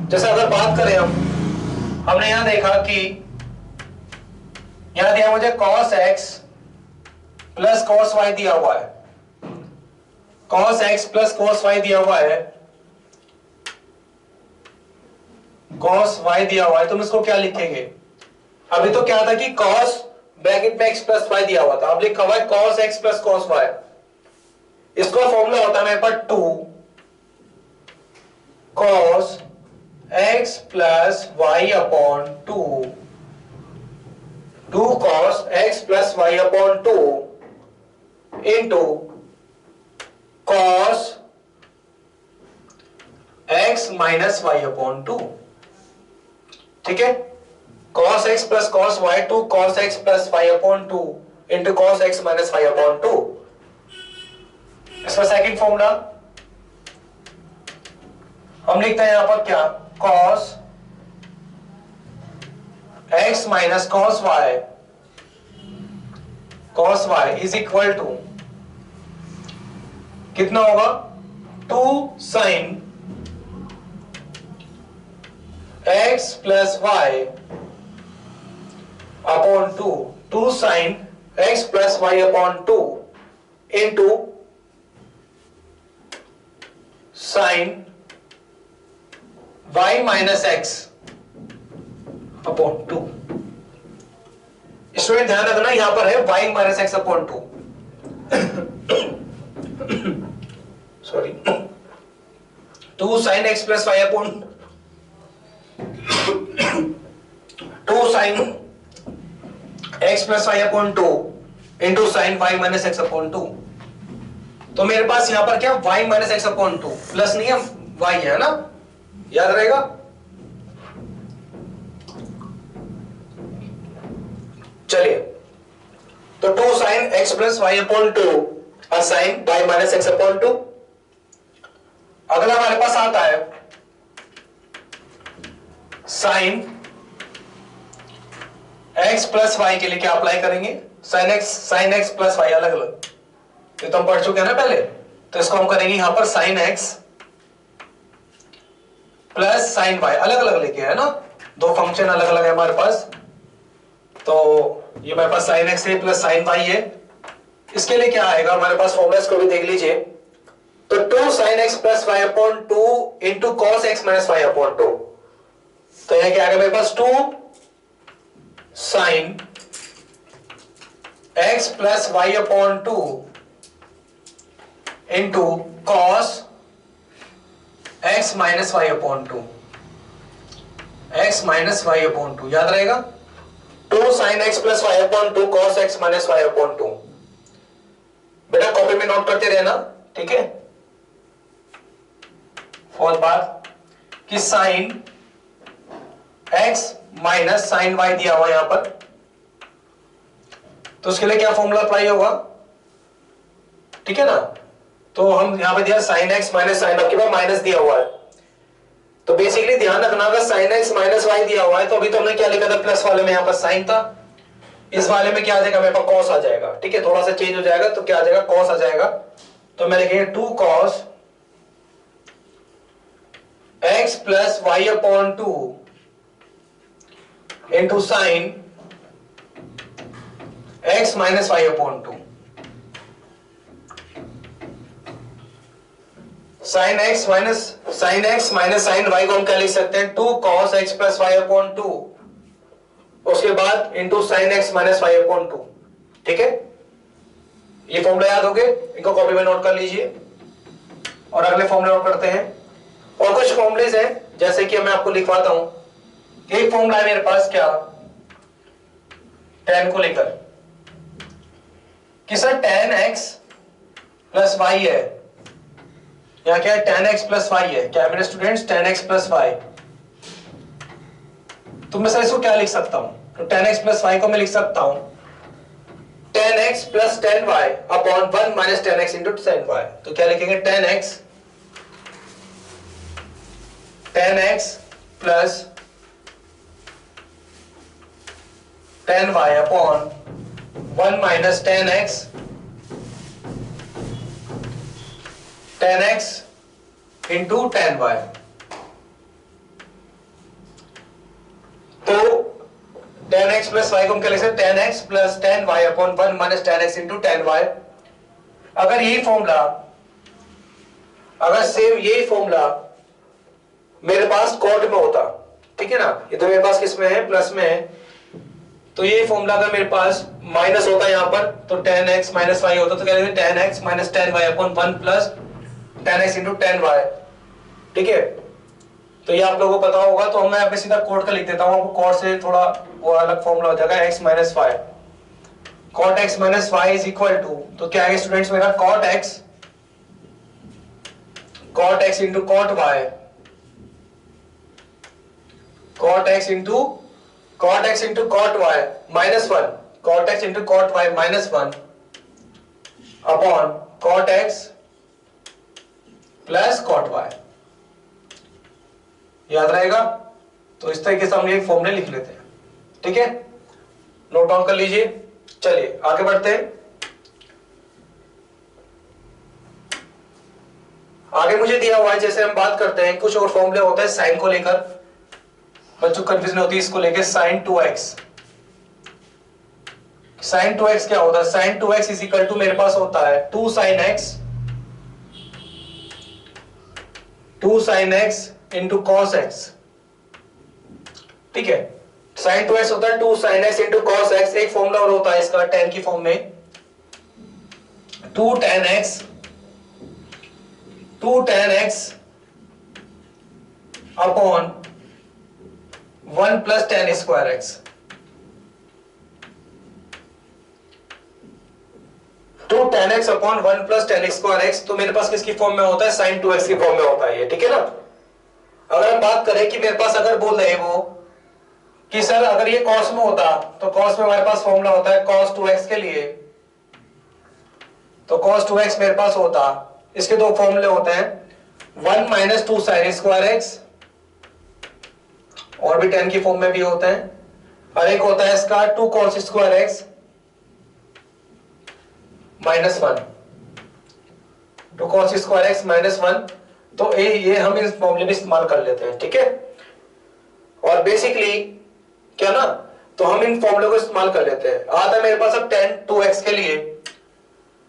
जैसे अगर बात करें हमने यहां देखा कि यहां दिया मुझे cos x plus cos y दिया हुआ है, cos x plus cos y दिया हुआ है, cos y दिया हुआ है, तुम इसको क्या लिखेंगे। अभी तो क्या था कि cos ब्रैकेट में x प्लस y दिया हुआ था, अब लिखा हुआ है cos x plus cos y। इसका फॉर्मूला होता है मेरे पास 2 cos x plus y upon 2 cos x plus y upon 2 into cos x minus y upon 2। ठीक है, cos x plus cos y 2 cos x plus y upon 2 into cos x minus y upon 2। इसका सेकंड फॉर्मूला हम लिखते हैं यहां पर क्या, cos x minus cos y is equal to कितना होगा, 2 sin x plus y upon 2 sin x plus y upon 2 into sin y minus x upon 2। Student ध्यान रखना यहां पर है y minus x upon 2 sorry 2 sin x plus y upon 2 sin x plus y upon 2 into sin y minus x upon 2। तो मेरे पास यहां पर क्या, y minus x upon 2 plus नहीं है y है ना, याद रहेगा। चलिए, तो 2 sin x plus y upon 2 और sin y minus x upon 2। अगला हमारे पास आता है sin x प्लस वाई के लिए क्या अप्लाई करेंगे, साइन एक्स प्लस वाई अलग अलग, ये तो हम पढ़ चुके हैं ना पहले, तो इसको हम करेंगे यहां पर sine x plus sine y अलग अलग लेके, है ना, दो फंक्शन अलग अलग है हमारे पास, तो ये हमारे पास साइन एक्स है प्लस साइन वाई है। इसके लिए क्या आएगा हमारे पास फॉर्मूला, इसको भी देख लीजिए, तो 2 sin x plus y upon 2 into cos x minus y upon 2, तो यह क्या आएगा मेरे पास 2 sin x plus y upon 2 into cos x minus y upon 2, x minus y upon 2 याद रहेगा, 2 sin x plus y upon 2 कॉस x माइनस वाई अपॉन 2। बेटा कॉपी में नोट करते रहना, ठीक है। फोर्थ बात कि sine x minus sine y दिया हुआ यहां पर, तो उसके लिए क्या फॉर्मूला अप्लाई होगा, ठीक है ना, तो हम यहां पे दिया साइन x माइनस साइन, आपके पास माइनस दिया हुआ है, तो बेसिकली ध्यान रखना अगर साइन x माइनस वाई दिया हुआ है तो अभी तो हमने क्या लिखा था, प्लस वाले में यहां पर साइन था, इस वाले में क्या आ जाएगा मेरे पास कॉस आ जाएगा, ठीक है, थोड़ा सा चेंज हो जाएगा तो क्या आ जाएगा कॉस आ जाएगा, तो मैं लिखेंगे 2 cos x plus y upon 2 into sine x minus y upon 2, sine x minus sine y को हम क्या लिख सकते हैं, 2 cos x plus y upon 2, उसके बाद into sine x minus y upon 2, ठीक है, ये फॉर्मूला याद हो गए, इनको कॉपी में नोट कर लीजिए और अगले फॉर्मूला नोट करते हैं। और कुछ फॉर्मूलेज हैं जैसे कि मैं आपको लिखवाता हूं, एक फॉर्मूला है मेरे पास क्या, tan को लेकर कि sir tan x plus y है, यहां क्या है tan x प्लस y है, क्या है मेरे students tan x plus y, तो मैं सर इसको क्या लिख सकता हूं, तो tan x प्लस y को मैं लिख सकता हूं tan x plus tan y upon 1 minus tan x into tan y, तो क्या लिखेंगे tan x plus tan y upon 1 minus tan x into tan y, तो tan x प्लस y को हम क्या लिख सकते हैं, tan x plus tan y upon 1 minus tan x into tan y। अगर यही फॉर्मूला, अगर सेम यही फॉर्मूला मेरे पास कॉट में होता, ठीक है ना, ये तो मेरे पास किस में है, प्लस में है, तो ये फॉर्मूला अगर मेरे पास माइनस होता यहां पर, तो tan x माइनस y होता, तो क्या लिखते tan x minus tan y upon 1 plus tan x into tan y, ठीक है, तो ये आप लोगों को पता होगा, तो मैं यहाँ पे सीधा कोट का लिख देता हूँ, आपको कोट से थोड़ा वो अलग फॉर्मूला हो जाएगा, x minus y, cot x minus y is equal to, तो क्या है स्टूडेंट्स मेरा cot x into cot y, cot x into cot y minus 1, cot x into cot y minus 1 upon cot x plus cot y, याद रहेगा, तो इस तरीके से हम ये फॉर्मूले लिख लेते हैं, ठीक है, नोट डाउन कर लीजिए। चलिए आगे बढ़ते हैं, आगे मुझे दिया हुआ है, जैसे हम बात करते हैं कुछ और फॉर्मूले होते हैं साइन को लेकर, बच्चों कंफ्यूजन होती है इसको लेकर, साइन 2x, साइन 2x क्या होता है, sign 2x is equal to मेरे पास होता है 2 sin x into cos x, ठीक है, साइन 2x होता है 2 sin x into cos x, एक फॉर्मूला और होता है इसका tan की फॉर्म में, 2 tan x upon 1 plus tan square x, 2 tan x upon 1 plus tan square x, तो मेरे पास किसकी फॉर्म में होता है, sin 2x की फॉर्म में होता है ये, ठीक है ना। अगर हम बात करें कि मेरे पास अगर बोल रहे हैं वो कि सर अगर ये cos में होता, तो cos में हमारे पास फॉर्मूला होता है cos 2x के लिए, तो cos 2x मेरे पास होता, इसके दो फॉर्मूले होते हैं, 1 माइनस 2 sin स्क्वायर x, और भी tan की फॉर्म में भी होते हैं, और एक होता है इसका 2 cos square x minus 1, 2 cos square x minus 1। तो ये हम इस फॉर्मूले में इस्तेमाल कर लेते हैं, ठीक है। और बेसिकली क्या ना, तो हम इन फॉर्मूले को इस्तेमाल कर लेते हैं। आता है मेरे पास अब tan 2x के लिए,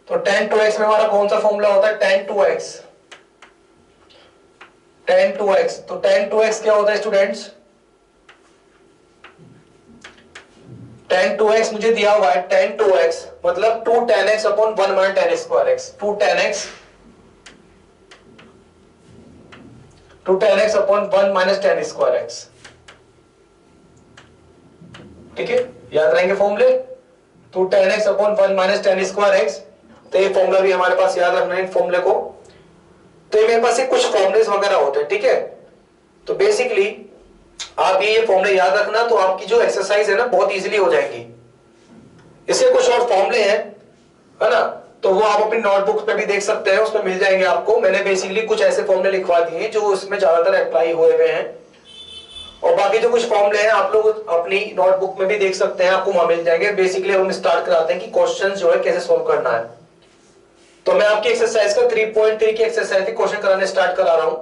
तो tan 2x में हमारा कौन सा फॉर्मूला होता है, tan 2x, tan 2x। तो tan 2x क्या होता है स्टूडेंट्स, tan 2x मुझे दिया हुआ है, tan 2x मतलब 2 tan x upon 1 minus tan square x, 2 tan x upon 1 minus tan square x, ठीक है। याद रहेंगे फॉर्मूले, 2 tan x upon 1 minus tan square x। तो ये फॉर्मूला भी हमारे पास याद रखना है फॉर्मूले को। तो ये मेरे पास कुछ फॉर्मूलेस वगैरह होते हैं, ठीक है। तो बेसिकली आप ये फॉर्मूले याद रखना, तो आपकी जो एक्सरसाइज है ना बहुत इजीली हो जाएगी। इसके कुछ और फॉर्मूले हैं, है ना, तो वो आप अपनी नोटबुक पे भी देख सकते हैं, उसमें मिल जाएंगे आपको। मैंने बेसिकली कुछ ऐसे फॉर्मूले लिखवा दिए हैं जो उसमें ज्यादातर अप्लाई हुए हुए हैं, और बाकी जो कुछ फॉर्मूले हैं आप लोग अपनी नोटबुक में भी देख सकते हैं, आपको वहां मिल जाएंगे। बेसिकली हम स्टार्ट कराते हैं कि क्वेश्चन जो है कैसे सोल्व करना है। तो मैं आपकी एक्सरसाइज का 3.3 की एक्सरसाइज के क्वेश्चन कराने स्टार्ट करा रहा हूं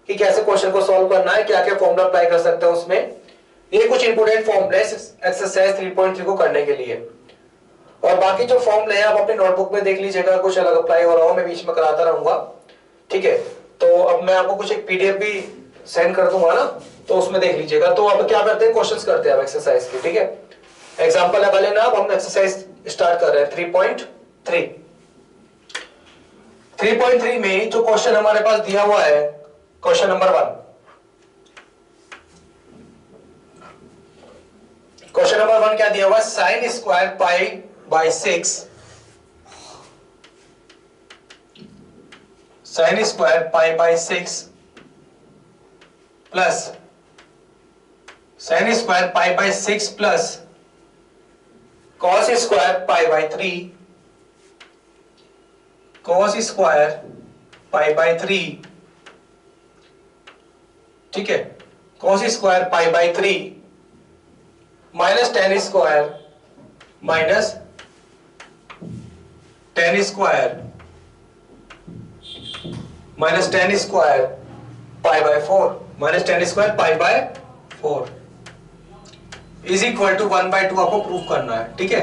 कि कैसे क्वेश्चन को सोल्व करना है, क्या क्या फॉर्मूला अप्लाई कर सकते हैं उसमें। ये कुछ इंपोर्टेंट फॉर्मूले एक्सरसाइज 3.3 को करने के लिए। और बाकी जो फॉर्मूले हैं आप अपने नोटबुक में देख लीजिएगा, कुछ अलग अप्लाई हो रहा हो मैं बीच में कराता रहूंगा, ठीक है। तो अब मैं आपको कुछ एक पीडीएफ भी सेंड कर दूंगा ना, तो उसमें देख लीजिएगा। तो अब क्या करते हैं, क्वेश्चंस करते हैं अब एक्सरसाइज के, ठीक है। एग्जांपल लगा लेना, अब हम एक्सरसाइज स्टार्ट कर रहे हैं 3.3। 3.3 में जो क्वेश्चन हमारे पास दिया हुआ है, क्वेश्चन नंबर 1, क्वेश्चन नंबर 1 क्या दिया हुआ है, sine square pi by 6, sine square pi by 6 plus sine square pi by 6 plus cos square pi by 3, cos square pi by 3, ठीक है, cos square pi by 3 minus tan square minus tan square minus tan square pi by 4, minus tan square pi by 4 is equal to 1/2 आपको प्रूफ करना है, ठीक है।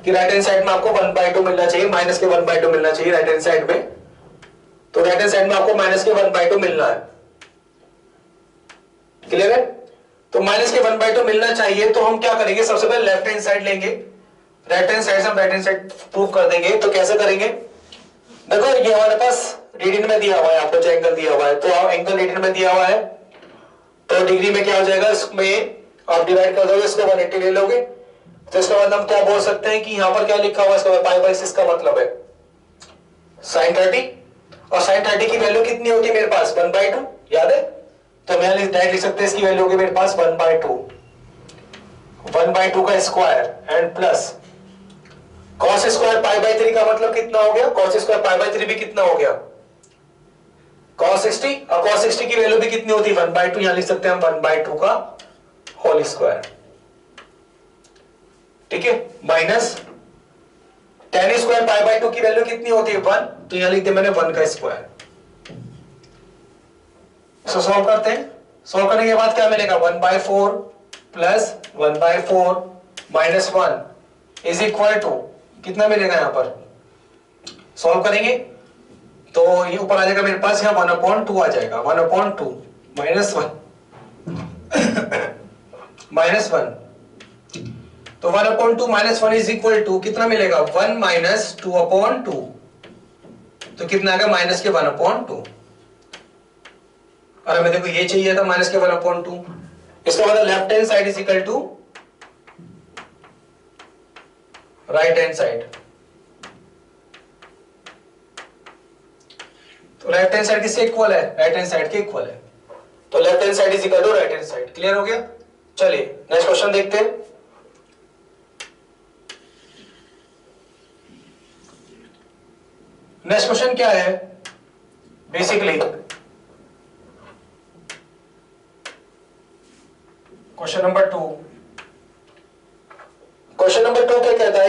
कि राइट हैंड साइड में आपको 1/2 मिलना चाहिए, माइनस के 1/2 मिलना चाहिए राइट हैंड साइड में। तो राइट हैंड साइड में आपको माइनस के 1/2 मिलना है, क्लियर है। तो माइनस के 1/2 मिलना चाहिए, तो हम क्या करेंगे, सबसे पहले लेफ्ट हैंड साइड लेंगे, राइट हैंड साइड से हम राइट हैंड साइड प्रूफ कर देंगे। तो कैसे करेंगे, देखो ये हमारे पास रीडिंग में दिया हुआ है, आपको जो एंगल दिया हुआ है, तो आप एंगल रीडिंग में दिया हुआ है, तो डिग्री में क्या हो जाएगा, इसमें आप डिवाइड कर दोगे, इसको 180 ले लोगे। तो इसका मतलब हम क्या बोल सकते हैं कि यहां पर क्या लिखा हुआ है, इसका पाई बाय 6 का मतलब है sin 30, और sin 30 की वैल्यू कितनी होती है मेरे पास, 1/2, याद है। तो मैं डायरेक्ट लिख सकते हैं, इसकी वैल्यू होगी मेरे पास 1/2, 1/2 का square and plus cos square pi by 3 का मतलब कितना हो गया, cos स्क्वायर पाई बाय 3 भी कितना हो गया, cos 60, और cos 60 की वैल्यू भी कितनी होती है 1/2, यहां लिख सकते हैं हम 1/2 का होल स्क्वायर, ठीक है, minus tan square pi bye 2 की वैल्यू कितनी होती है 1, तो यहां लिखते मैंने 1 का स्क्वायर। इसको सॉल्व करते हैं, सॉल्व करने के बाद क्या मिलेगा, 1/4 plus 1/4 minus 1 is equal to कितना मिलेगा, यहां पर सॉल्व करेंगे तो ये ऊपर आ जाएगा मेरे पास, यहां 1/2 आ जाएगा, 1/2 माइनस 1 माइनस 1, तो 1/2 माइनस 1 इज इक्वल टू कितना मिलेगा, 1 माइनस 2/2, तो कितना आएगा माइनस के 1/2, और हमें देखो ये चाहिए था माइनस के 1/2। इसका मतलब left hand side is equal to right hand side, तो लेफ्ट हैंड साइड किससे इक्वल है, राइट हैंड साइड के इक्वल है। तो left hand side is equal to right hand side, clear हो गया। चलिए नेक्स्ट क्वेश्चन देखते हैं। नेक्स्ट क्वेश्चन क्या है, बेसिकली क्वेश्चन नंबर 2,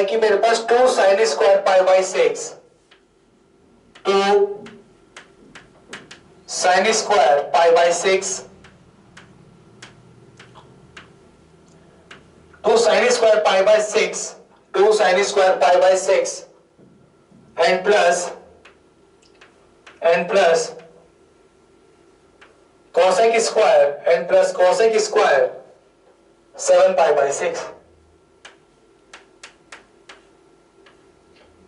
है कि मेरे पास 2 sin square pi by 6, 2 sin square pi by 6, 2 sin square pi by 6, 2 sin square pi by 6 and plus cosec square and plus cosec square 7 pi by 6,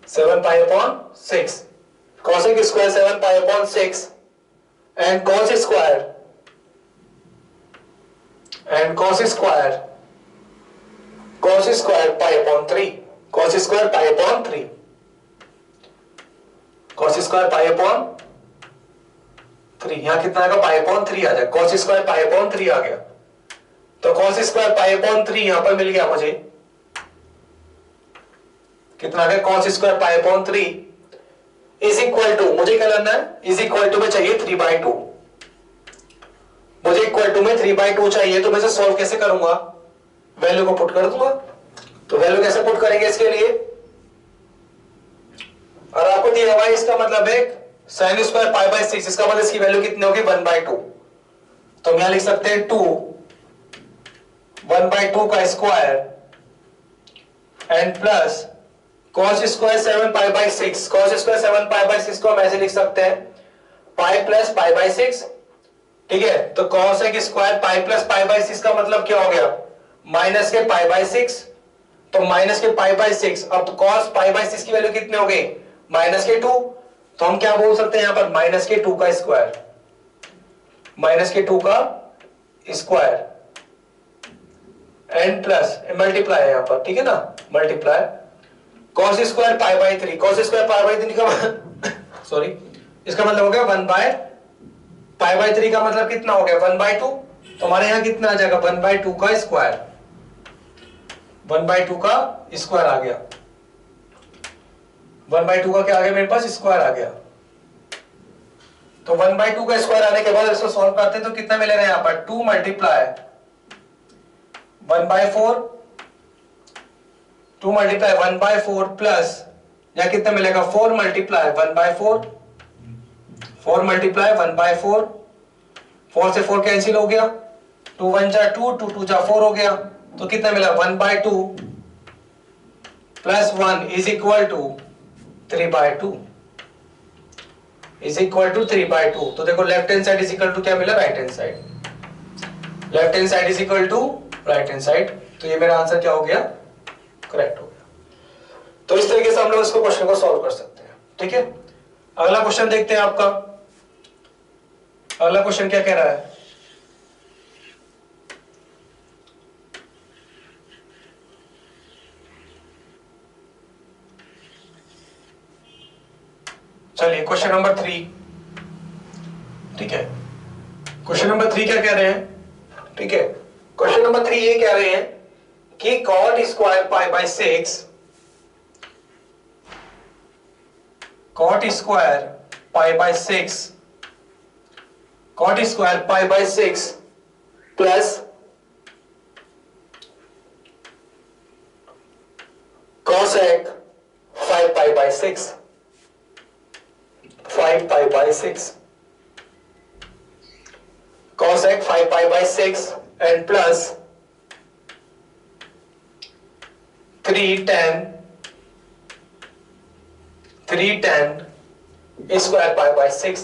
7 pi upon 6, cosec square 7 pi upon 6 and cos square pi upon 3, cos square pi upon 3, cos square pi upon 3, यहां कितना आएगा पाई अपॉन 3 आ जाएगा, cos स्क्वायर पाई अपॉन 3 आ गया, तो cos स्क्वायर पाई अपॉन 3 यहां पर मिल गया मुझे, कितना आ गया cos square pi upon 3 is equal to, मुझे क्या करना है, इज इक्वल टू में चाहिए 3/2, मुझे इक्वल टू में 3/2 चाहिए, तो मैं इसे सॉल्व कैसे करूंगा, वैल्यू को पुट कर दूंगा, तो वैल्यू कैसे पुट करेंगे इसके लिए, और आपको दिया हुआ है इसका मतलब है sin स्क्वायर पाई बाई 6, इसका मतलब इसकी वैल्यू कितनी होगी 1/2, तो हम यहां लिख सकते हैं 2 1/2 का square and plus cos square 7 pi by 6, cos square 7 pi by 6 को हम ऐसे लिख सकते हैं पाई प्लस पाई बाई 6, ठीक है, तो cos square pi plus pi by 6 का मतलब क्या हो गया, माइनस के पाई बाई 6, तो माइनस के पाई बाई 6, अब cos पाई बाई 6 की वैल्यू कितनी हो गई माइनस के 2, तो हम क्या बोल सकते हैं यहां पर माइनस के 2 का स्क्वायर, माइनस के 2 का स्क्वायर एंड प्लस मल्टीप्लाई है यहां पर, ठीक है ना, multiply cos square pi by 3, cos square pi by 3 का सॉरी इसका मतलब हो गया 1 बाय पाई बाई 3 का मतलब कितना हो गया 1/2, तो हमारे यहां कितना आ जाएगा 1/2 का स्क्वायर, 1/2 का स्क्वायर आ गया, 1/2 का क्या आ गया मेरे पास स्क्वायर आ गया, तो 1/2 का स्क्वायर आने के बाद इसको सॉल्व करते हैं तो कितना मिलेगा यहां पर 2 मल्टीप्लाई 1/4, 2 मल्टीप्लाई 1/4 प्लस या कितना मिलेगा 4 मल्टीप्लाई 1/4, 4 मल्टीप्लाई 1/4, 4 से 4 कैंसिल हो गया, 2 1 जा 2, 2 2 जा 4 हो गया, तो कितना मिला 1/2 plus 1 is equal to 3/2, is equal to 3/2, तो देखो left hand side is equal to क्या मिला right hand side, left hand side is equal to right hand side, तो ये मेरा आंसर क्या हो गया करेक्ट हो गया। तो इस तरीके से हम लोग इसको क्वेश्चन को सॉल्व कर सकते हैं, ठीक है। अगला क्वेश्चन देखते हैं आपका, अगला क्वेश्चन क्या कह रहा है, चलिए क्वेश्चन नंबर 3, ठीक है, क्वेश्चन नंबर 3 क्या कह रहे हैं, ठीक है, क्वेश्चन नंबर 3 ये कह रहे हैं कि cot square pi by 6, cot square pi by 6, cot square pi by 6 plus cosec 5 pi by 6, 5 pi by 6, cosec 5 pi by 6 and plus 3tan square pi by 6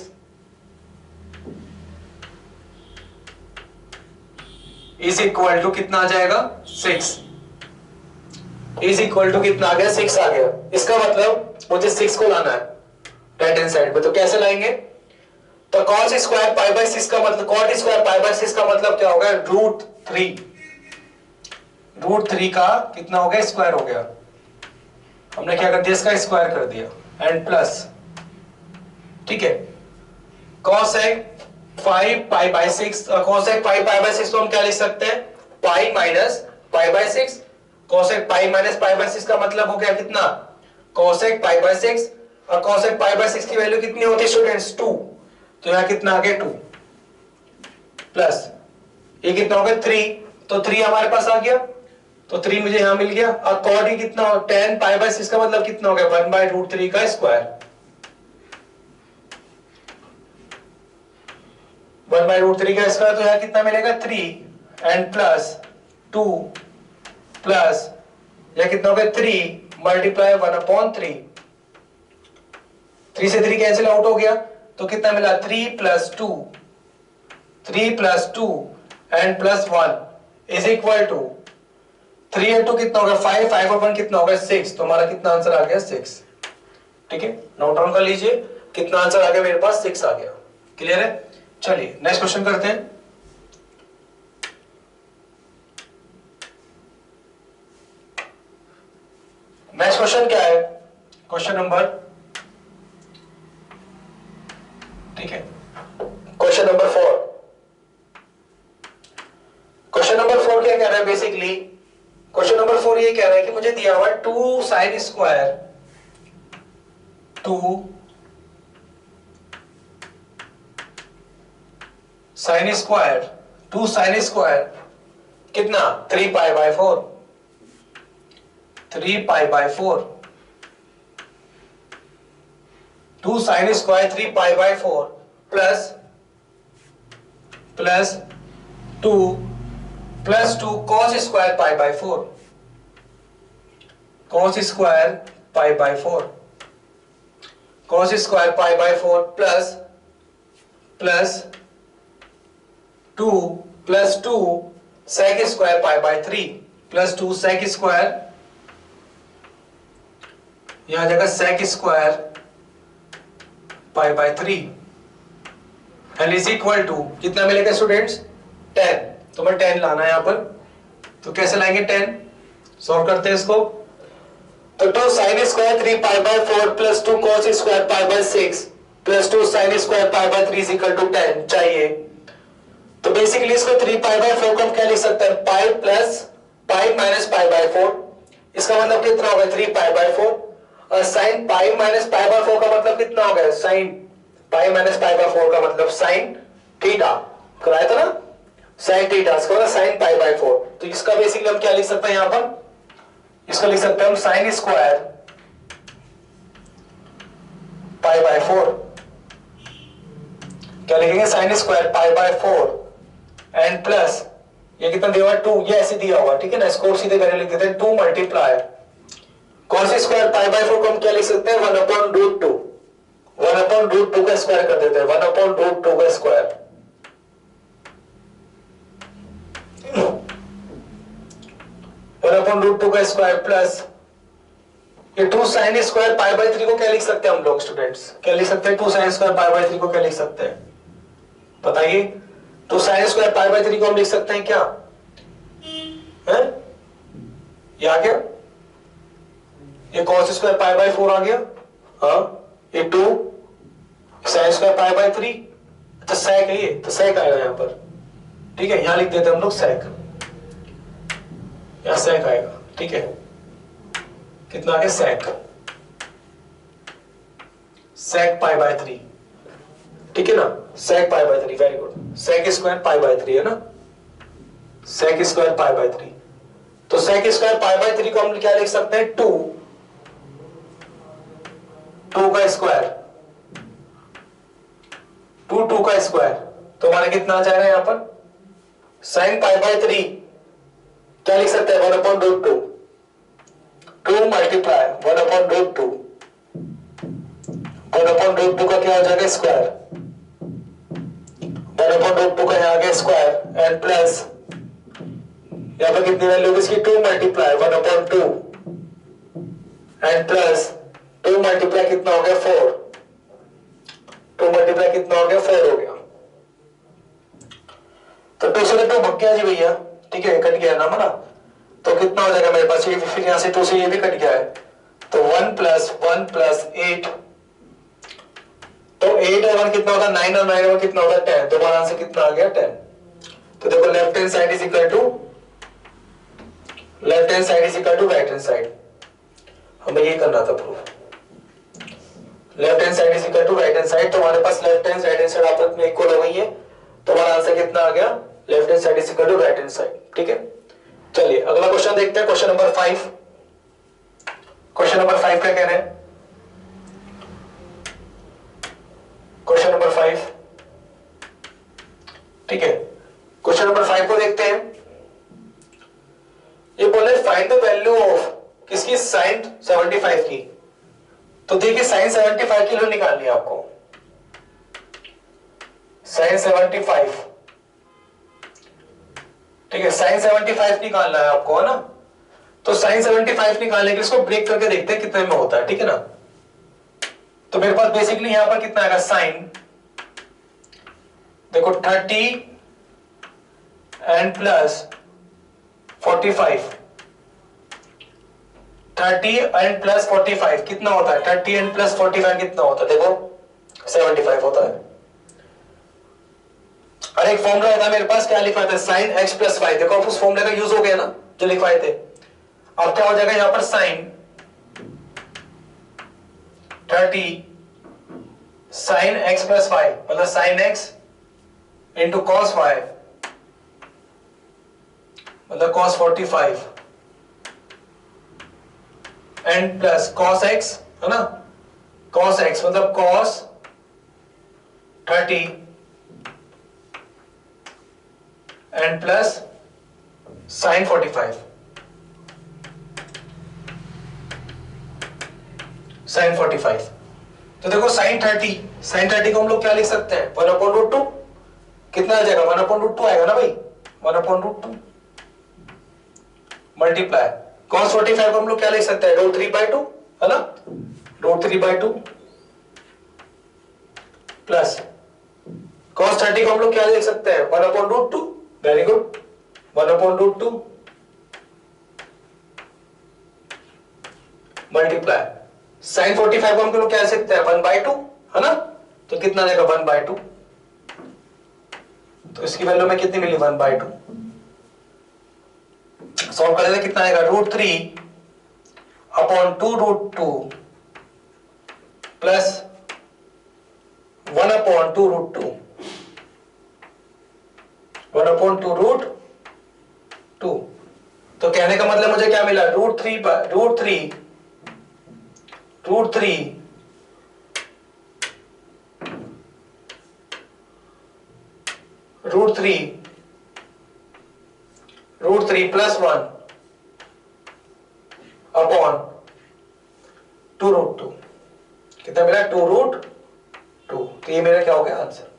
is equal to कितना आ जाएगा 6, इज इक्वल टू कितना आ गया 6 आ गया, इसका मतलब मुझे 6 को लाना है राइट हैंड साइड पे, तो कैसे लाएंगे, तो cos स्क्वायर पाई बाई 6 का मतलब cot स्क्वायर पाई बाई 6 का मतलब क्या होगा √3 का कितना हो गया स्क्वायर हो गया, हमने क्या कर दिया इसका स्क्वायर कर दिया एंड प्लस, ठीक है, cosec 5 pi by 6, cosec 5 pi by 6 तो हम क्या लिख सकते हैं pi minus pi by 6, cosec pi minus pi by 6 का मतलब हो गया कितना cosec पाई बाई 6, और cosec पाई बाई 6 की वैल्यू कितनी होती है स्टूडेंट्स 2, तो यहां कितना आ गया 2 प्लस ये कितना हो गया 3, तो 3 हमारे पास आ गया, तो 3 मुझे यहां मिल गया। अब कॉट ही कितना हो, 10 पाई बाय 6 का मतलब कितना हो गया, 1/√3 का स्क्वायर। 1/√3 का स्क्वायर, तो यहां कितना मिलेगा 3 एंड प्लस 2 प्लस यह कितना हो गया 3 मल्टीप्लाई 1/3। 3 से 3 कैंसिल आउट हो गया, तो कितना मिला 3 plus 2 and plus 1 is equal to 3 और 2 कितना होगा 5, 5 और 1 कितना होगा 6। तो हमारा कितना आंसर आ गया 6। ठीक है, नोट डाउन कर लीजिए कितना आंसर आ गया मेरे पास 6 आ गया। क्लियर है? चलिए नेक्स्ट क्वेश्चन करते हैं। नेक्स्ट क्वेश्चन क्या है, क्वेश्चन नंबर, ठीक है, क्वेश्चन नंबर 4। क्वेश्चन नंबर 4 क्या कह रहा है, बेसिकली क्वेश्चन नंबर 4 ये कह रहा है कि मुझे दिया हुआ 2 साइन स्क्वायर 2 साइन स्क्वायर कितना 3 pi by 4 2 sine square 3 pi by 4 plus 2 cos square pi by 4 cos square pi by 4 plus 2 sec square pi by 3 plus 2 sec square, यहां जाएगा sec square pi by 3 and is equal to कितना मिलेगा स्टूडेंट्स 10। तो मैं 10 लाना है यहां पर, तो कैसे लाएंगे 10, सॉल्व करते हैं इसको। तो 2 sine square 3 pi by 4 plus 2 cos square pi by 6 plus 2 sine square pi by 3 is equal to 10 चाहिए। तो बेसिकली इसको 3 पाई बाय 4 को हम क्या लिख सकते हैं, pi plus pi minus pi by 4। इसका मतलब कितना होगा 3 पाई बाय 4 और sine pi minus pi by 4 का मतलब कितना हो गया, sine pi minus pi by 4 का मतलब साइन थीटा कराया था ना, साइन थीटा, इसका मतलब साइन पाई बाय 4। तो इसका बेसिकली हम क्या लिख सकते हैं यहां पर, इसको लिख सकते हैं हम साइन स्क्वायर पाई बाय 4, क्या लिखेंगे sign square pi by 4 and plus ये कितना दिया हुआ 2, ये ऐसे दिया हुआ, ठीक है ना, इसको सीधे करके लिख देते हैं 2 multiply cos square pi by 4 को हम क्या लिख सकते हैं 1/√2, 1/√2 का स्क्वायर कर देते हैं, 1/√2 का स्क्वायर 1/√2 का स्क्वायर प्लस ये 2 साइन स्क्वायर पाई बाय 3 को क्या लिख सकते हैं हम लोग स्टूडेंट्स, क्या लिख सकते हैं 2 साइन स्क्वायर पाई बाय 3 को क्या लिख सकते हैं बताइए। तो साइन स्क्वायर पाई बाय 3 को हम लिख सकते हैं क्या है, ये आ गया, ये कॉस स्क्वायर पाई बाय 4 आ गया, हाँ ये 2 साइन स्क्वायर पाई बाय 3, तो सेक है ये, तो सेक आएगा यहां पर, ठीक है, यहां लिख देते हैं हम लोग सेक, यहां सेक आएगा, ठीक है, कितना आ गया सेक पाई बाय 3, ठीक है ना, sec pi by 3, very good, sec square pi by 3 है ना, सेक स्क्वायर पाई बाय 3। तो सेक स्क्वायर पाई बाय 3 को हम क्या लिख सकते हैं 2 का स्क्वायर 2 का स्क्वायर, तो हमारा कितना आ जाएगा यहां पर साइन पाई बाय 3 क्या लिख सकते हैं 1/√2, 2 मल्टीप्लाई 1/√2, 1/√2 का क्या हो जाएगा स्क्वायर, 1/√2 का यहां आ गया स्क्वायर एंड प्लस यहां पर कितनी वैल्यू होगी इसकी 2 मल्टीप्लाई 1/2 एंड प्लस 2 मल्टीप्लाई कितना हो गया 4, 2 मल्टीप्लाई कितना हो गया 4 हो गया। तो 2 से 2 भाग गया जी भैया, ठीक है, कट गया ना हमारा, तो कितना हो जाएगा मेरे पास ये, फिर यहां से 2 से ये भी कट गया है, तो 1 प्लस 8, तो 8 और 1 कितना होता है 9 और 9 और कितना होता है 10, तो हमारा आंसर कितना आ गया 10। तो देखो left hand side is equal to right hand side, हमें ये करना था proof, left hand side is equal to right hand side, तो हमारे पास लेफ्ट हैंड साइड आपस में इक्वल हो गई है, तो हमारा आंसर कितना आ गया left hand side is equal to right hand side, ठीक है। चलिए अगला क्वेश्चन देखते हैं, क्वेश्चन नंबर 5। क्वेश्चन नंबर 5 क्या कह रहे हैं? क्वेश्चन नंबर 5, ठीक है, क्वेश्चन नंबर 5 को देखते हैं। ये बोले फाइंड द वैल्यू ऑफ किसकी, साइन 75 की। तो देखिए साइन 75 की वैल्यू निकालनी है आपको। साइन 75, ठीक है, साइन 75 निकालना है आपको, है ना। तो साइन 75 निकालने के लिए इसको ब्रेक करके देखते हैं कितने में होता है, ठीक है ना। तो मेरे पास बेसिकली यहां पर कितना आएगा, साइन देखो 30 एंड प्लस 45, 30 एंड प्लस 45 कितना होता है, 30 एंड प्लस 45 कितना होता है, देखो 75 होता है। और एक फॉर्मूला होता है मेरे पास, क्या लिखवाए थे, साइन एक्स प्लस वाई। देखो अब उस फॉर्मूले का यूज हो गया ना जो लिखवाए थे। अब क्या हो जाएगा यहां पर, sine 30 sine x plus y मतलब sine x into cos y मतलब cos 45 and plus cos x, है ना, कॉस एक्स मतलब cos 30 and plus sine 45 sine 45। तो देखो साइन 30 को हम लोग क्या लिख सकते हैं, 1/√2। कितना आ जाएगा, 1/√2 आएगा ना भाई, 1/√2 मल्टीप्लाई कॉस 45 को हम लोग क्या लिख सकते हैं, √3/2, है ना, √3/2 प्लस कॉस 30 को हम लोग क्या लिख सकते हैं, 1/√2। वेरी गुड, 1/√2 मल्टीप्लाई साइन 45 को हम लोग क्या लिख सकते हैं, 1/2, है ना। तो कितना आएगा, 1/2। तो इसकी वैल्यू में कितनी मिली, 1/2। सॉल्व करेंगे कितना आएगा, √3/2√2 प्लस 1/2√2 1/2√2। तो कहने का मतलब मुझे क्या मिला, √3 प्लस 1/2√2 कितना मिला, 2√2। तो ये मेरा क्या हो गया आंसर।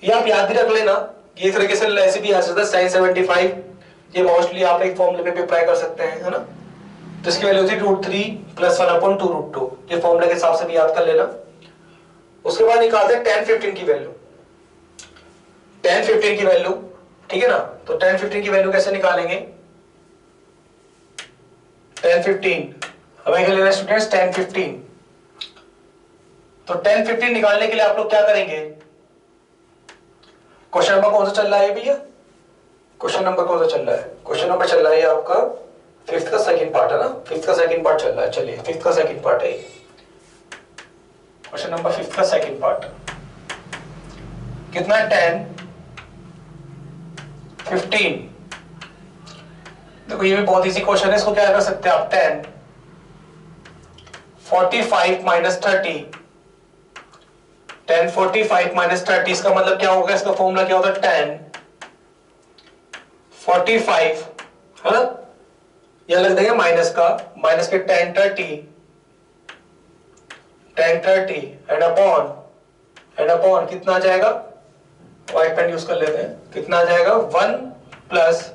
ये आप याद भी रख लेना, ये इस तरीके से ऐसे भी आ सकता है, साइन 75 ये मोस्टली आप एक फॉर्मूले में भी अप्लाई कर सकते हैं, है ना। तो इसकी वैल्यू थी √3 प्लस 1/2√2, ये फॉर्मूले के हिसाब से भी याद कर लेना। उसके बाद निकालते हैं 10-15 की वैल्यू, 10-15 की वैल्यू, ठीक है ना। तो 10-15 की वैल्यू कैसे निकालेंगे, 10-15 हमें क्या लेना स्टूडेंट्स, 10-15। तो 10-15 निकालने के लिए आप लोग क्या करेंगे, क्वेश्चन नंबर कौन सा चल रहा है भैया, क्वेश्चन नंबर कौन सा चल रहा है, क्वेश्चन नंबर चल रहा है आपका 5th का सेकंड पार्ट, है ना, 5th का सेकंड पार्ट चल रहा है। चलिए 5th का सेकंड पार्ट है, क्वेश्चन नंबर 5th का सेकंड पार्ट कितना है, 10-15। देखो ये भी बहुत इजी क्वेश्चन है, इसको क्या कर सकते हैं आप, 10-45 माइनस 30, 10-45 माइनस 30 इसका मतलब क्या होगा, इसका फॉर्मूला क्या होता है, 10-45, है ना, यहां लग देंगे माइनस का, माइनस के 10-30 एंड अपॉन कितना आ जाएगा, व्हाइट पेन यूज कर लेते हैं, कितना आ जाएगा, 1 प्लस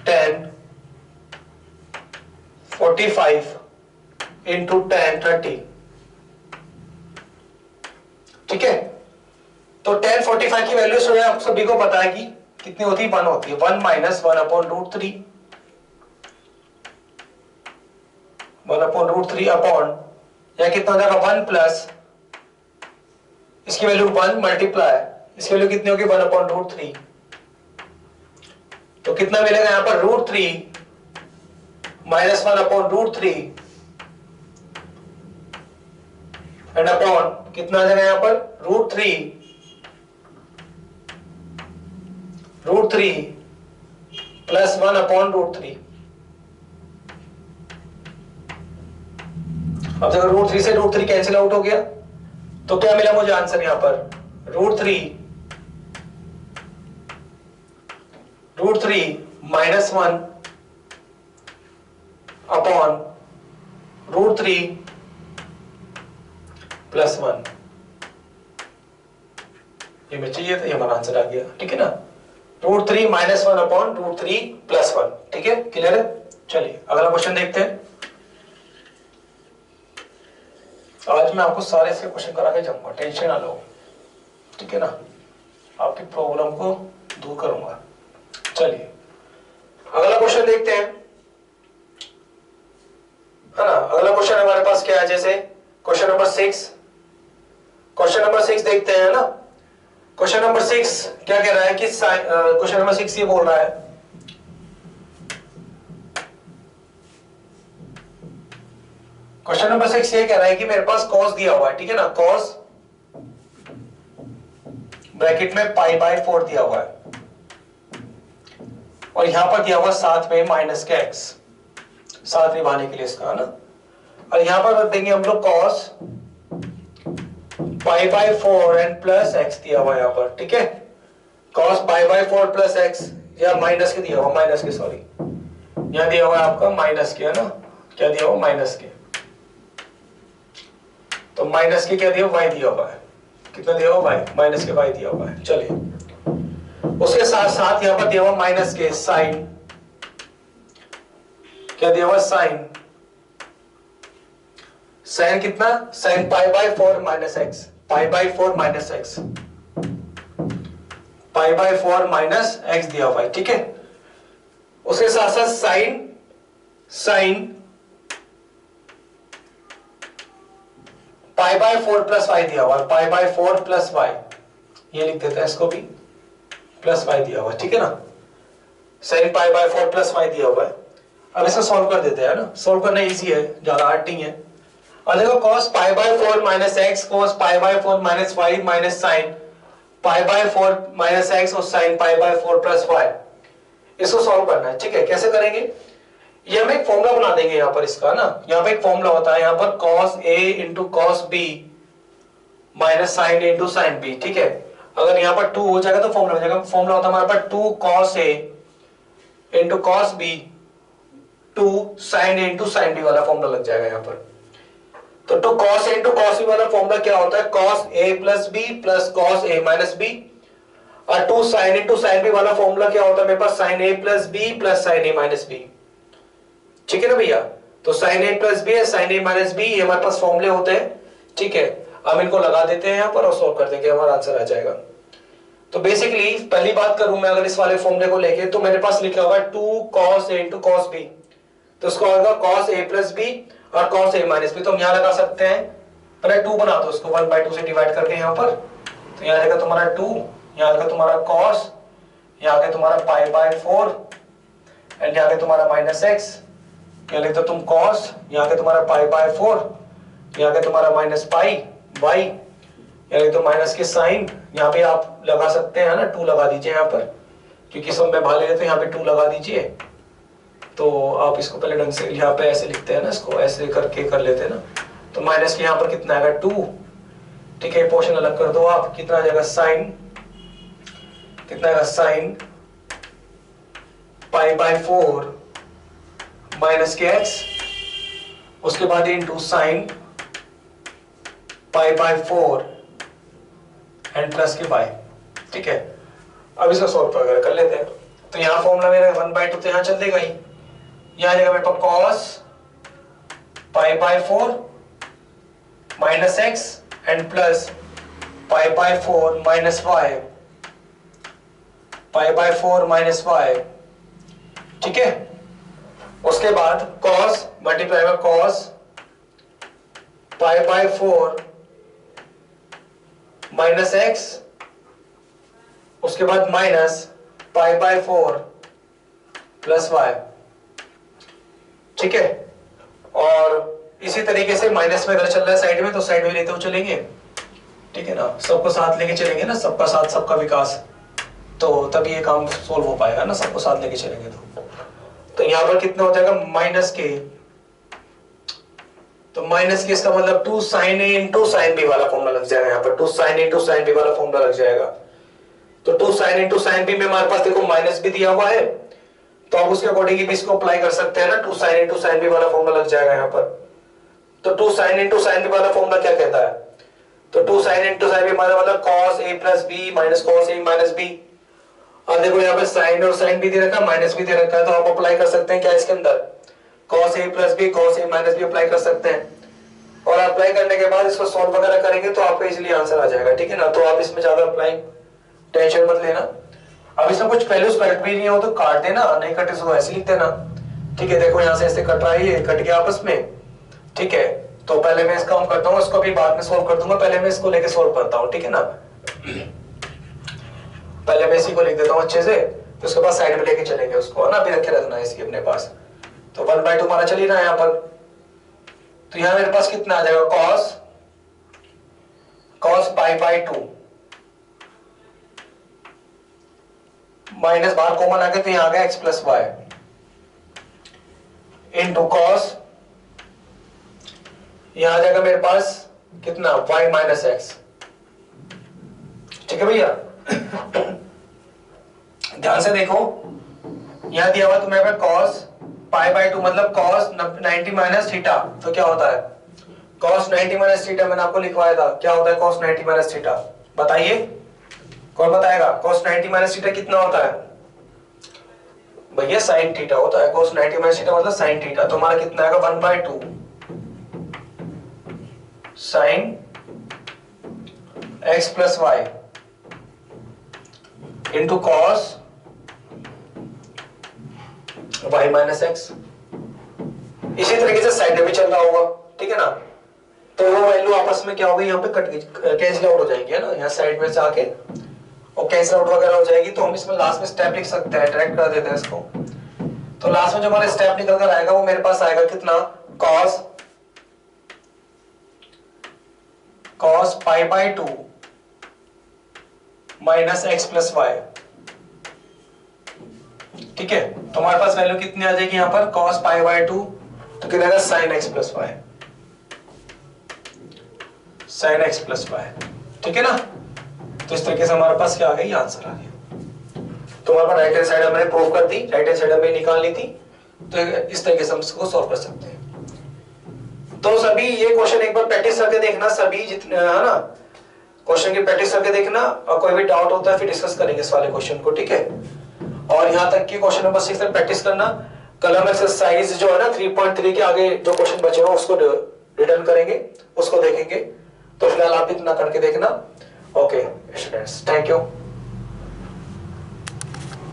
10-45 इंटू 10-30, ठीक है। तो 10-45 की वैल्यू जो है आप सभी को पता है कि कितनी होती है, 1 होती है, 1 माइनस 1/√3 अपॉन या कितना हो जाएगा, 1 प्लस इसकी वैल्यू 1 मल्टीप्लाई इसकी वैल्यू कितनी होगी, 1/√3। तो कितना मिलेगा यहां पर, √3 माइनस 1/√3 एंड अपॉन कितना आ जाएगा यहां पर, √3 +1/√3। अब जब √3 से √3 कैंसिल आउट हो गया तो क्या मिला मुझे आंसर यहां पर, √3 -1/√3 +1। ये मैं चाहिए था, ये हमारा आंसर आ गया, ठीक है ना। √3 -1/√3 +1, ठीक है, क्लियर है। चलिए अगला क्वेश्चन देखते हैं। आज मैं आपको सारे इसके क्वेश्चन करा के जाऊंगा, टेंशन ना लो, ठीक है ना, आपकी प्रॉब्लम को दूर करूंगा। चलिए अगला क्वेश्चन देखते हैं, है ना। अगला क्वेश्चन हमारे पास क्या है, जैसे क्वेश्चन नंबर 6 देखते हैं ना। क्वेश्चन नंबर 6 क्या कह रहा है कि क्वेश्चन नंबर 6 ये बोल रहा है, क्वेश्चन नंबर 6 ये कह रहा है कि मेरे पास कॉस दिया हुआ है, ठीक है ना, कॉस ब्रैकेट में π/4 दिया हुआ है और यहां पर दिया हुआ साथ में माइनस के x, साथ निभाने के लिए इसका, है ना। और यहां पर रख देंगे हम लोग कॉस π/4 एंड प्लस x दिया हुआ है यहां पर, ठीक है। कॉस π/4 प्लस x, या माइनस के दिया हुआ, माइनस के, सॉरी, यहां दिया हुआ है आपका माइनस के, है ना, क्या दिया हुआ, माइनस के। तो माइनस के क्या दिया हुआ, y दिया हुआ है, कितना दिया हुआ, y, माइनस के y दिया हुआ है। चलिए उसके साथ साथ यहां पर दिया हुआ माइनस के साइन, क्या दिया हुआ, साइन, साइन कितना, sine π/4 minus x, π/4 minus x, π/4 minus x दिया हुआ है, ठीक है। उसके साथ साथ साइन π/4 प्लस y दिया हुआ है, π/4 प्लस y, ये लिख देते हैं इसको भी, प्लस y दिया हुआ है, ठीक है ना। साइन π/4 प्लस y दिया हुआ है। अब इसको सॉल्व कर देते हैं ना, सॉल्व करना इजी है, ज्यादा हार्ड नहीं है। और देखो cos π/4 minus x, cos π/4 minus y minus sine π/4 minus x और साइन π/4 प्लस y, इसको सॉल्व करना है, ठीक है। कैसे करेंगे, ये हम एक फॉर्मूला बना देंगे यहाँ पर इसका ना। यहाँ पे एक फॉर्मूला होता है यहाँ पर cos a into cos b minus sine a into sine b, ठीक है। अगर यहाँ पर 2 हो जाएगा तो फॉर्मूला हो जाएगा, फॉर्मूला होता है हमारे पास 2 cos a into cos b 2 sin a into sine b वाला फॉर्मूला लग जाएगा यहाँ पर। तो 2 cos a into cos b वाला फॉर्मूला क्या होता है, cos a plus b plus cos a minus b, और 2 sin इंटू साइन b वाला फॉर्मूला क्या होता है मेरे पास, sin a plus b plus sin a minus b, ठीक है ना भैया। तो sin a प्लस b है, sin a माइनस b, ये हमारे पास फॉर्मूले होते हैं, ठीक है। हम इनको लगा देते हैं यहाँ पर और सॉल्व कर देंगे, हमारा आंसर आ जाएगा। तो बेसिकली पहली बात करूं मैं अगर इस वाले फॉर्मूले को लेके, तो मेरे पास लिखा होगा 2 cos a into cos b, तो इसको होगा cos a प्लस b और cos a माइनस b। तो हम यहाँ लगा सकते हैं, पहले 2 बना दो इसको 1/2 से डिवाइड करके यहाँ पर, तो यहाँ आएगा तुम्हारा 2, यहाँ आएगा तुम्हारा cos, यहाँ आगे तुम्हारा π/4 एंड यहाँ आगे तुम्हारा माइनस x, क्या लिखते हो तुम cos, यहाँ आगे तुम्हारा π/4, यहाँ आगे तुम्हारा माइनस पाई y, यानी तो माइनस के साइन, यहाँ पे आप लगा सकते हैं ना, 2 लगा दीजिए यहाँ पर, क्योंकि सब में भाग ले तो यहाँ पे 2 लगा दीजिए। तो आप इसको पहले ढंग से यहाँ पे ऐसे लिखते हैं ना, इसको ऐसे करके कर लेते हैं ना। तो माइनस के यहाँ पर कितना आएगा 2, ठीक है, पोर्शन अलग कर दो आप, कितना आ जाएगा साइन, कितना आएगा साइन π/4 माइनस के x, उसके बाद इंटू साइन π/4 एंड प्लस के y, ठीक है। अब इसको सॉल्व कर लेते हैं। तो यहाँ फॉर्मूला मेरा 1/2 तो यहाँ चल देगा ही, यहाँ आएगा मेरे पास cos π/4 minus x and plus π/4 minus y, π/4 minus y, ठीक है। उसके बाद cos मल्टीप्लाई में cos π/4 माइनस x, उसके बाद माइनस π/4 प्लस y, ठीक है। और इसी तरीके से माइनस में अगर चल रहा है साइड में तो साइड में लेते हुए चलेंगे, ठीक है ना, सबको साथ लेके चलेंगे ना, सबका साथ सबका विकास, तो तभी ये काम सोल्व हो पाएगा ना, सबको साथ लेके चलेंगे तो यहाँ पर कितना हो जाएगा माइनस के, तो माइनस के इसका मतलब 2 sin a into sine b वाला फॉर्मूला लग जाएगा यहाँ पर, 2 sin a into sine b वाला फॉर्मूला लग जाएगा। तो 2 sin इंटू साइन बी में हमारे पास देखो माइनस भी दिया हुआ है, तो आप उसके अकॉर्डिंग भी इसको अप्लाई कर सकते हैं ना, 2 sin इंटू साइन बी वाला फॉर्मूला लग जाएगा यहाँ पर। तो 2 sin इंटू साइन बी वाला फॉर्मूला क्या कहता है, तो 2 sin इंटू साइन बी मतलब cos a plus b minus cos a minus b. और देखो यहाँ पे साइन और साइन भी दे रखा है, माइनस भी दे रखा है, तो आप अप्लाई कर सकते हैं क्या इसके अंदर, cos a plus b cos a minus b apply कर सकते हैं। और अप्लाई करने के बाद इसको सॉल्व वगैरह करेंगे तो आपको इजीली आंसर आ जाएगा, ठीक है ना। तो आप इसमें ज्यादा अप्लाई टेंशन मत लेना। अब इसमें कुछ वैल्यूज कट भी नहीं हो तो काट देना, नहीं कटे तो ऐसे लिख देना, ठीक है। देखो यहाँ से ऐसे कट रहा है, ये कट गया आपस में, ठीक है। तो पहले मैं इसका करता हूँ, इसको भी बाद में सोल्व कर दूंगा, पहले मैं इसको लेके सोल्व करता हूँ, ठीक है ना। पहले मैं इसी को लिख देता हूँ अच्छे से, तो उसके बाद साइड में लेके चलेंगे उसको, है ना, अभी रखे रखना है इसी अपने पास। तो 1/2 हमारा चल ही रहा है यहाँ पर, तो यहाँ मेरे पास कितना आ जाएगा cos π/2 माइनस बाहर कॉमन आ गया तो यहाँ आ गया x plus y into cos, यहां आ जाएगा मेरे पास कितना y माइनस एक्स, ठीक है भैया। ध्यान से देखो यहां दिया हुआ तुम्हें cos π/2 मतलब cos 90 माइनस थीटा, तो क्या होता है cos 90 माइनस थीटा, मैंने आपको लिखवाया था क्या होता है cos 90 माइनस थीटा, बताइए कौन बताएगा। cos 90 माइनस थीटा कितना होता है भैया, sin थीटा होता है। cos 90 माइनस थीटा मतलब sin थीटा, तो हमारा कितना आएगा 1/2 sin x plus y into cos y minus x. इसी तरीके से साइड में भी चल रहा होगा, ठीक है ना। तो वो वैल्यू आपस में क्या होगी यहाँ पे कैंसिल आउट हो जाएगी, है ना, यहाँ साइड में से आके और कैंसिल आउट वगैरह हो जाएगी। तो हम इसमें लास्ट में स्टेप लिख सकते हैं, डायरेक्ट कर देते हैं इसको। तो लास्ट में जो हमारा स्टेप निकल कर आएगा वो मेरे पास आएगा कितना cos π/2 minus x plus y, ठीक है। तो हमारे पास वैल्यू कितनी आ जाएगी यहाँ पर cos π/2, तो कितना आएगा sin x plus y, sin x plus y, ठीक है ना। तो इस तरीके से हमारे पास क्या आ गई, आंसर आ गया। तो हमारे पास राइट हैंड साइड हमने प्रूव कर दी, राइट हैंड साइड हमें निकालनी थी, तो इस तरीके से हम इसको सॉल्व कर सकते हैं। तो सभी ये क्वेश्चन एक बार प्रैक्टिस करके देखना, सभी जितने, है ना, क्वेश्चन की प्रैक्टिस करके देखना, और कोई भी डाउट होता है फिर डिस्कस करेंगे इस वाले क्वेश्चन को, ठीक है। और यहाँ तक की क्वेश्चन नंबर 6 तक प्रैक्टिस करना। कलम एक्सरसाइज जो है ना 3.3 के आगे जो क्वेश्चन बचे हो उसको रिटर्न करेंगे, उसको देखेंगे। तो फिलहाल आप इतना करके देखना। Okay students, thank you.